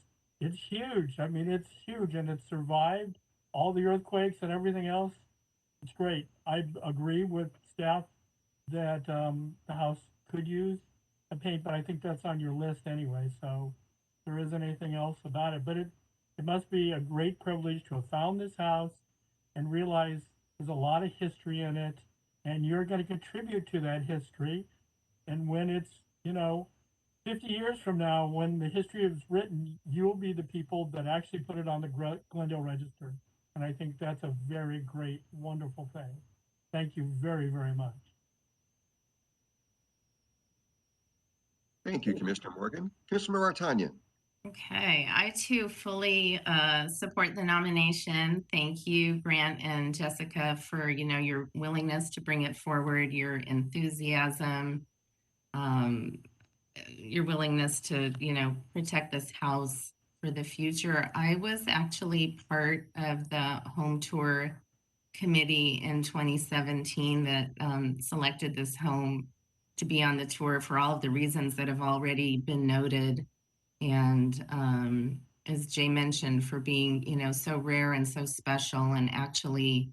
huge. I mean, it's huge and it survived all the earthquakes and everything else. It's great. I agree with staff that the house could use a paint, but I think that's on your list anyway, so there isn't anything else about it. But it must be a great privilege to have found this house and realize there's a lot of history in it, and you're going to contribute to that history. And when it's, 50 years from now, when the history is written, you'll be the people that actually put it on the Glendale Register. And I think that's a very great, wonderful thing. Thank you very, very much. Thank you, Commissioner Morgan. Commissioner Martanian. Okay, I too fully support the nomination. Thank you, Grant and Jessica, for your willingness to bring it forward, your enthusiasm, your willingness to protect this house for the future. I was actually part of the home tour committee in 2017 that selected this home to be on the tour for all of the reasons that have already been noted. And as Jay mentioned, for being, so rare and so special, and actually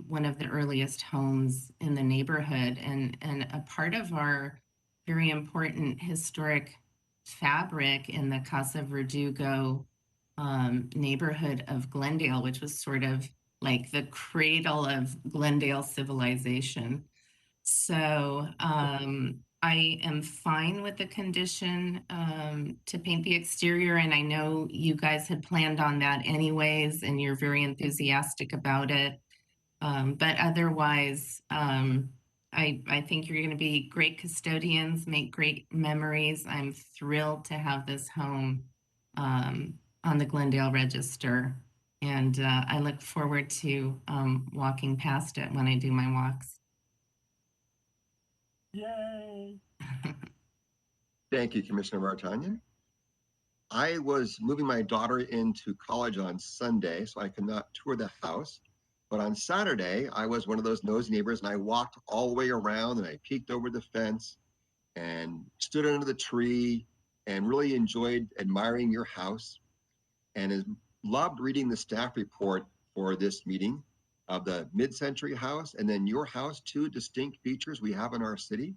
one of the earliest homes in the neighborhood, and a part of our very important historic fabric in the Casa Verdugo neighborhood of Glendale, which was sort of like the cradle of Glendale civilization. So I am fine with the condition to paint the exterior, and I know you guys had planned on that anyways, and you're very enthusiastic about it. But otherwise, I think you're going to be great custodians, make great memories. I'm thrilled to have this home on the Glendale Register, and I look forward to walking past it when I do my walks. Yay! Thank you, Commissioner Martanian. I was moving my daughter into college on Sunday, so I could not tour the house. But on Saturday, I was one of those nosy neighbors, and I walked all the way around, and I peeked over the fence and stood under the tree and really enjoyed admiring your house, and loved reading the staff report for this meeting of the mid-century house, and then your house, two distinct features we have in our city.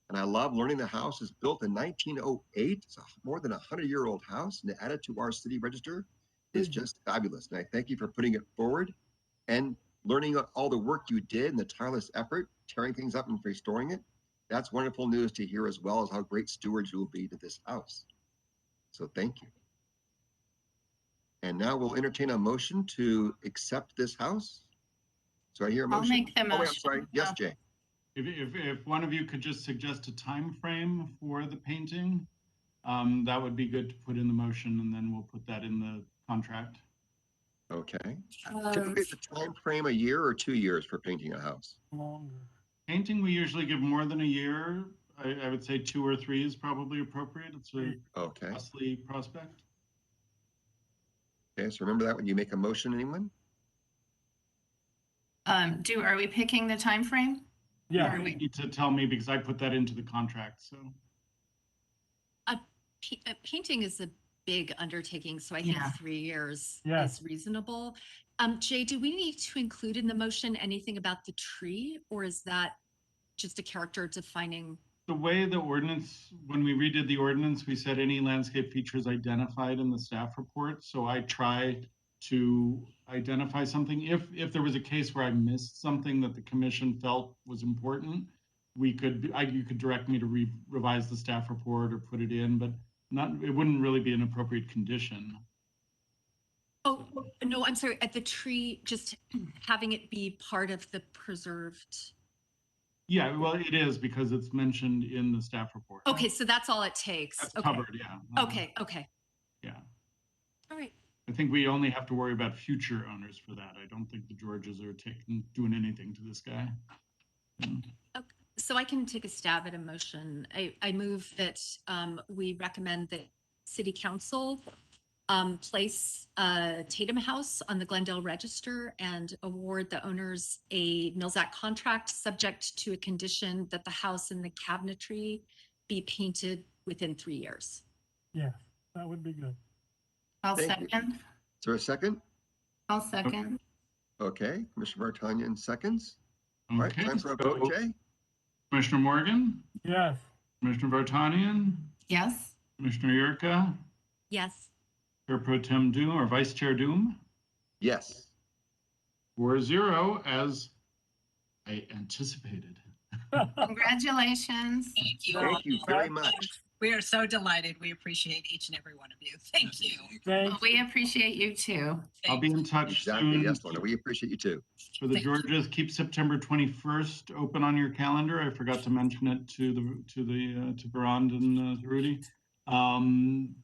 And I love learning the house is built in 1908. It's a more than 100-year-old house, and to add it to our city register is just fabulous. And I thank you for putting it forward and learning all the work you did and the tireless effort, tearing things up and restoring it. That's wonderful news to hear, as well as how great stewards you will be to this house. So thank you. And now we'll entertain a motion to accept this house. So I hear a motion. I'll make the Oh, wait, I'm motion. sorry. Yes, Jay. If one of you could just suggest a time frame for the painting, that would be good to put in the motion, and then we'll put that in the contract. Okay. Typically, it's a time frame, a year or 2 years for painting a house. Longer. Painting, we usually give more than a year. I would say 2 or 3 is probably appropriate. It's a Okay. costly prospect. Okay, so remember that when you make a motion, anyone? Are we picking the time frame? Yeah. You need to tell me because I put that into the contract, so. Painting is a big undertaking, so I think 3 years Yes. is reasonable. Jay, do we need to include in the motion anything about the tree, or is that just a character defining? The way the ordinance, when we redid the ordinance, we said any landscape features identified in the staff report. So I try to identify something. If there was a case where I missed something that the commission felt was important, you could direct me to revise the staff report or put it in, but it wouldn't really be an appropriate condition. Oh, no, I'm sorry, at the tree, just having it be part of the preserved. Yeah, well, it is because it's mentioned in the staff report. Okay, so that's all it takes. That's Okay. covered, yeah. Okay, Yeah. all right. I think we only have to worry about future owners for that. I don't think the Georges are doing anything to this guy. So I can take a stab at a motion. I move that we recommend that City Council place Tatum House on the Glendale Register and award the owners a Mills Act contract subject to a condition that the house and the cabinetry be painted within 3 years. Yeah, that would be good. I'll Thank you. second. Is there a second? I'll second. Okay, Commissioner Vartanian seconds. All right, Okay, time for a vote, so Jay? Commissioner Morgan, Yes. Commissioner Vartanian, Yes. Commissioner Yurka, Yes. Chair Pro Tem Doom or Vice Chair Doom, Yes. 4-0 as I anticipated. Congratulations. Thank you. Thank you very much. We are so delighted. We appreciate each and every one of you. Thank you. Thanks. Well, we appreciate you too. I'll be in touch Exactly. soon. Yes, Lorna, we appreciate you too. For the Thank you. Georges, keep September 21st open on your calendar. I forgot to mention it to Barand and Rudy.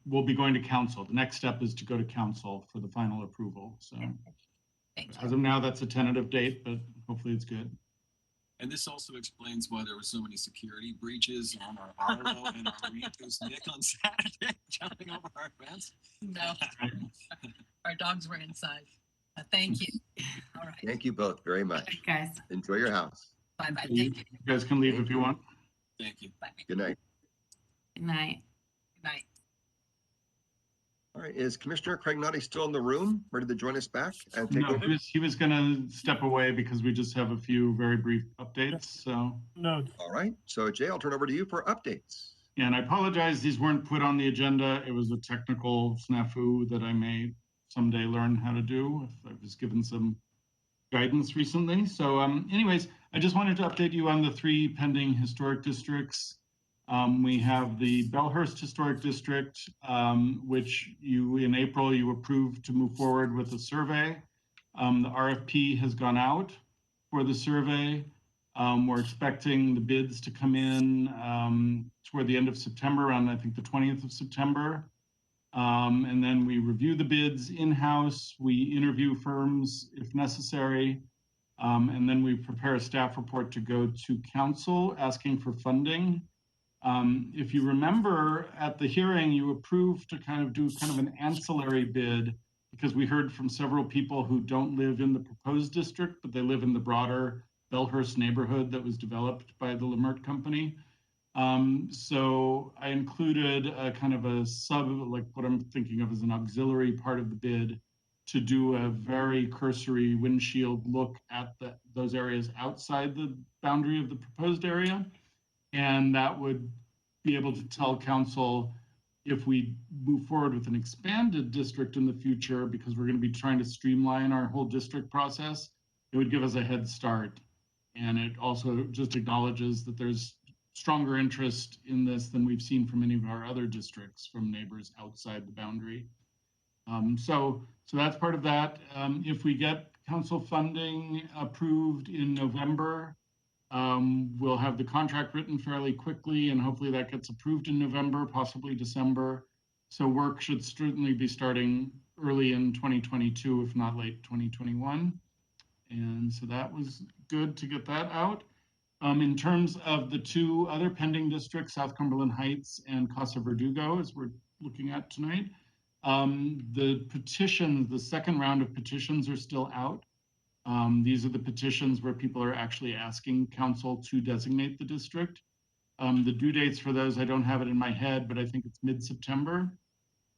We'll be going to council. The next step is to go to council for the final approval. So Thank you. as of now, that's a tentative date, but hopefully it's good. And this also explains why there were so many security breaches on our Arlo and our Rito's Nick on Saturday, jumping over our fence. No, our dogs were inside. Thank you. All right. Thank you both very much. Thanks, guys. Enjoy your house. Bye-bye. You Thank you. guys can leave if you want. Thank you. Bye. Good night. Good night. Good night. All right, is Commissioner Craig Noddy still in the room, ready to join us back and take No, over? he was going to step away because we just have a few very brief updates. So, No, All right, so Jay, I'll turn over to you for updates. yeah, and I apologize. These weren't put on the agenda. It was a technical snafu that I may someday learn how to do. I was given some guidance recently. So anyways, I just wanted to update you on the 3 pending historic districts. We have the Belhurst Historic District, which in April, you approved to move forward with a survey. The RFP has gone out for the survey. We're expecting the bids to come in toward the end of September, around I think the 20th of September. And then we review the bids in-house. We interview firms if necessary. And then we prepare a staff report to go to council asking for funding. If you remember at the hearing, you approved to do an ancillary bid because we heard from several people who don't live in the proposed district, but they live in the broader Belhurst neighborhood that was developed by the Lemert Company. So I included a sub, like what I'm thinking of as an auxiliary part of the bid to do a very cursory windshield look at those areas outside the boundary of the proposed area. And that would be able to tell council if we move forward with an expanded district in the future, because we're going to be trying to streamline our whole district process. it would give us a head start. And it also just acknowledges that there's stronger interest in this than we've seen from any of our other districts from neighbors outside the boundary. So that's part of that. If we get council funding approved in November, we'll have the contract written fairly quickly, and hopefully that gets approved in November, possibly December. So work should certainly be starting early in 2022, if not late 2021. And so that was good to get that out. In terms of the two other pending districts, South Cumberland Heights and Casa Verdugo, as we're looking at tonight, the petitions, the second round of petitions are still out. These are the petitions where people are actually asking council to designate the district. The due dates for those, I don't have it in my head, but I think it's mid-September.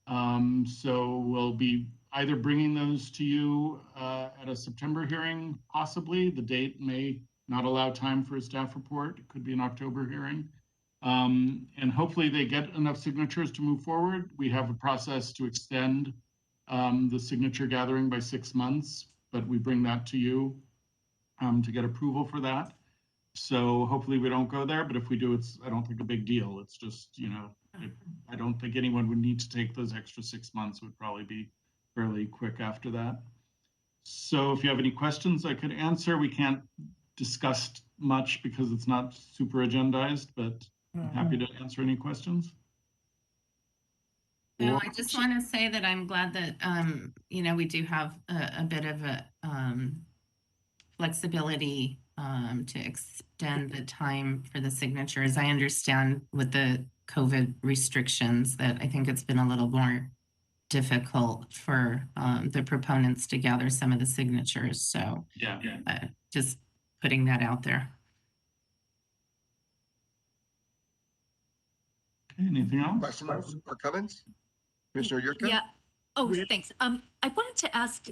So we'll be either bringing those to you at a September hearing, possibly. The date may not allow time for a staff report. It could be an October hearing. And hopefully they get enough signatures to move forward. We have a process to extend the signature gathering by 6 months, but we bring that to you to get approval for that. So hopefully we don't go there, but if we do, it's, I don't think, a big deal. It's just, you know, I don't think anyone would need to take those extra 6 months. It would probably be fairly quick after that. So if you have any questions I could answer, we can't discuss much because it's not super agendized, but I'm happy to answer any questions. No, I just want to say that I'm glad that, you know, we do have a bit of a flexibility to extend the time for the signatures. I understand with the COVID restrictions that I think it's been a little more difficult for the proponents to gather some of the signatures. So yeah, just putting that out there. Okay, anything else? Questions or comments? Commissioner Yurka? Yeah. Oh, thanks. I wanted to ask,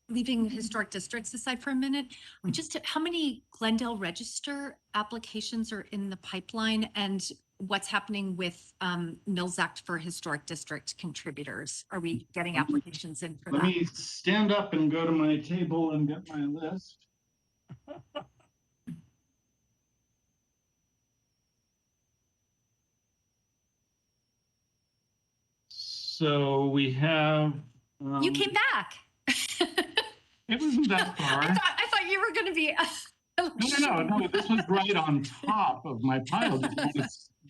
leaving historic districts aside for a minute, just how many Glendale Register applications are in the pipeline, and what's happening with Mills Act for historic district contributors? Are we getting applications in for that? Let me stand up and go to my table and get my list. So we have. You came back. It wasn't that far. I thought you were going to be. No. This was right on top of my pile. Do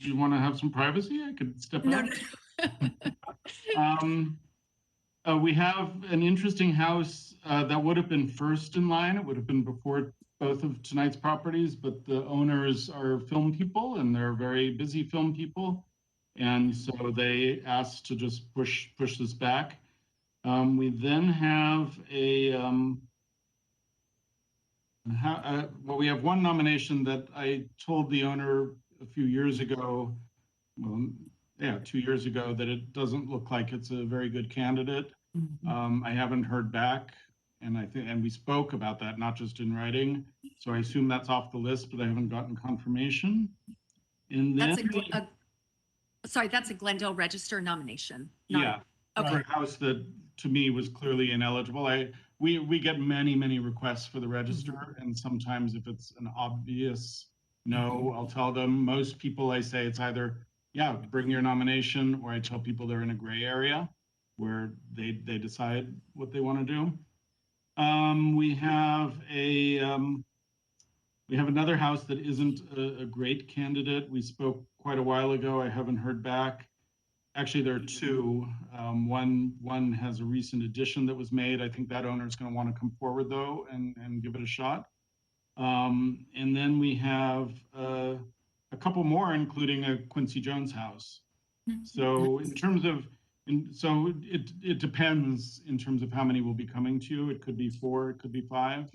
you want to have some privacy? I could step up. We have an interesting house that would have been first in line. It would have been before both of tonight's properties, but the owners are film people and they're very busy film people. And so they asked to just push this back. We then have we have one nomination that I told the owner a few years ago, 2 years ago, that it doesn't look like it's a very good candidate. Mm-hmm. I haven't heard back, and we spoke about that, not just in writing. So I assume that's off the list, but I haven't gotten confirmation. And then that's a Glendale Register nomination. Yeah. Okay. For a house that to me was clearly ineligible. We get many requests for the register, mm-hmm. and sometimes if it's an obvious no, I'll tell them. Most people I say it's either bring your nomination, or I tell people they're in a gray area where they decide what they want to do. We have another house that isn't a great candidate. We spoke quite a while ago. I haven't heard back. Actually, there are two. One has a recent addition that was made. I think that owner is going to want to come forward though and give it a shot. And then we have a couple more, including a Quincy Jones house. So in terms of, it depends in terms of how many will be coming to you. It could be 4, it could be 5.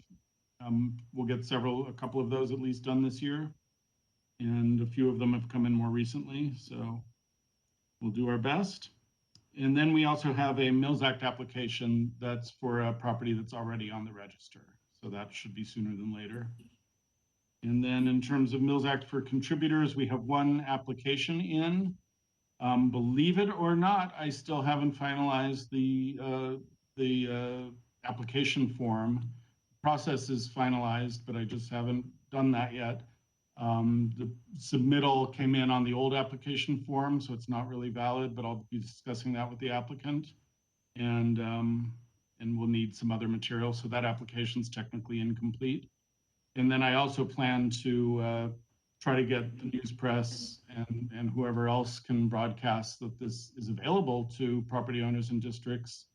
We'll get a couple of those at least done this year. And a few of them have come in more recently. So we'll do our best. And then we also have a Mills Act application that's for a property that's already on the register. So that should be sooner than later. And then in terms of Mills Act for contributors, we have one application in. Believe it or not, I still haven't finalized the application form. process is finalized, but I just haven't done that yet. The submittal came in on the old application form, so it's not really valid, but I'll be discussing that with the applicant. And we'll need some other material, so that application's technically incomplete. And then I also plan to try to get the news press and whoever else can broadcast that this is available to property owners and districts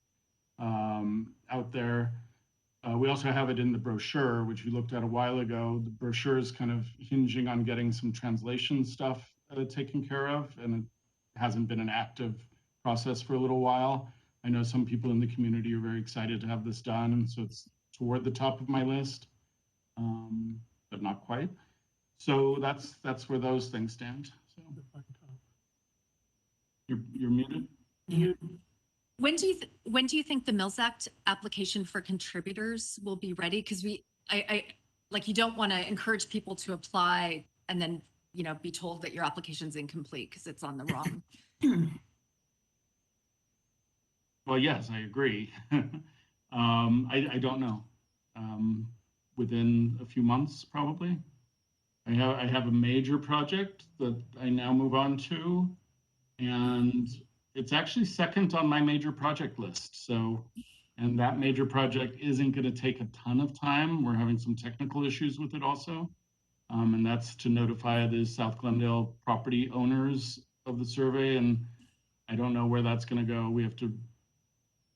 out there. We also have it in the brochure, which we looked at a while ago. The brochure is kind of hinging on getting some translation stuff taken care of, and it hasn't been an active process for a little while. I know some people in the community are very excited to have this done, and so it's toward the top of my list, but not quite. So that's where those things stand. So you're muted. Yeah. When do you think the Mills Act application for contributors will be ready? Because I like, you don't want to encourage people to apply and then, you know, be told that your application's incomplete because it's on the wrong. Well, yes, I agree. I don't know. Within a few months, probably. I have a major project that I now move on to, and it's actually second on my major project list. So, and that major project isn't going to take a ton of time. We're having some technical issues with it also. And that's to notify the South Glendale property owners of the survey. And I don't know where that's going to go. We have to,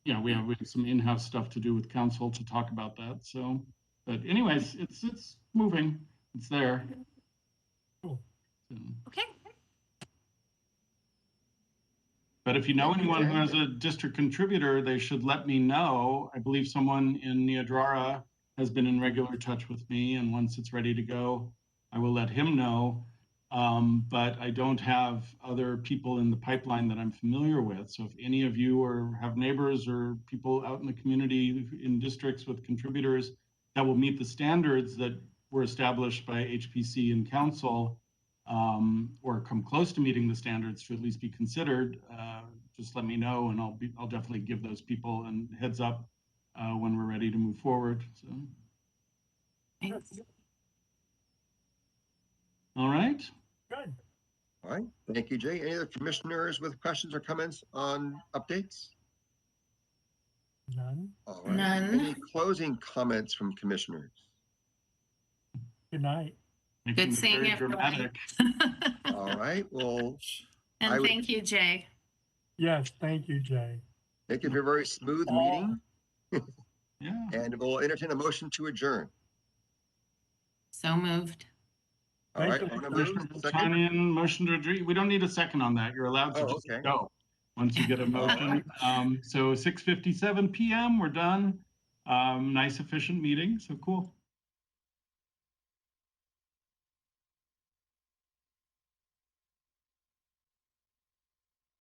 you know, we have some in-house stuff to do with council to talk about that. So, but anyways, it's moving. It's there. Cool. So. Okay. But if you know anyone who has a district contributor, they should let me know. I believe someone in Niobrara has been in regular touch with me, and once it's ready to go, I will let him know. But I don't have other people in the pipeline that I'm familiar with. So if any of you have neighbors or people out in the community in districts with contributors that will meet the standards that were established by HPC and council, or come close to meeting the standards to at least be considered, just let me know, and I'll definitely give those people a heads up when we're ready to move forward. So. Thanks. All right. Good. All right. Thank you, Jay. Any other commissioners with questions or comments on updates? None. All right. None. Any closing comments from commissioners? Good night. Good seeing everyone. All right. Well, And thank you, Jay. Yes, thank you, Jay. thank you for a very smooth meeting. Yeah. And we'll entertain a motion to adjourn. So moved. All right. Thank you. On a move, second. Sign-in, motion to adjourn. We don't need a second on that. You're allowed to just okay. go once you get a motion. So 6:57 p.m. We're done. Nice efficient meeting. So cool.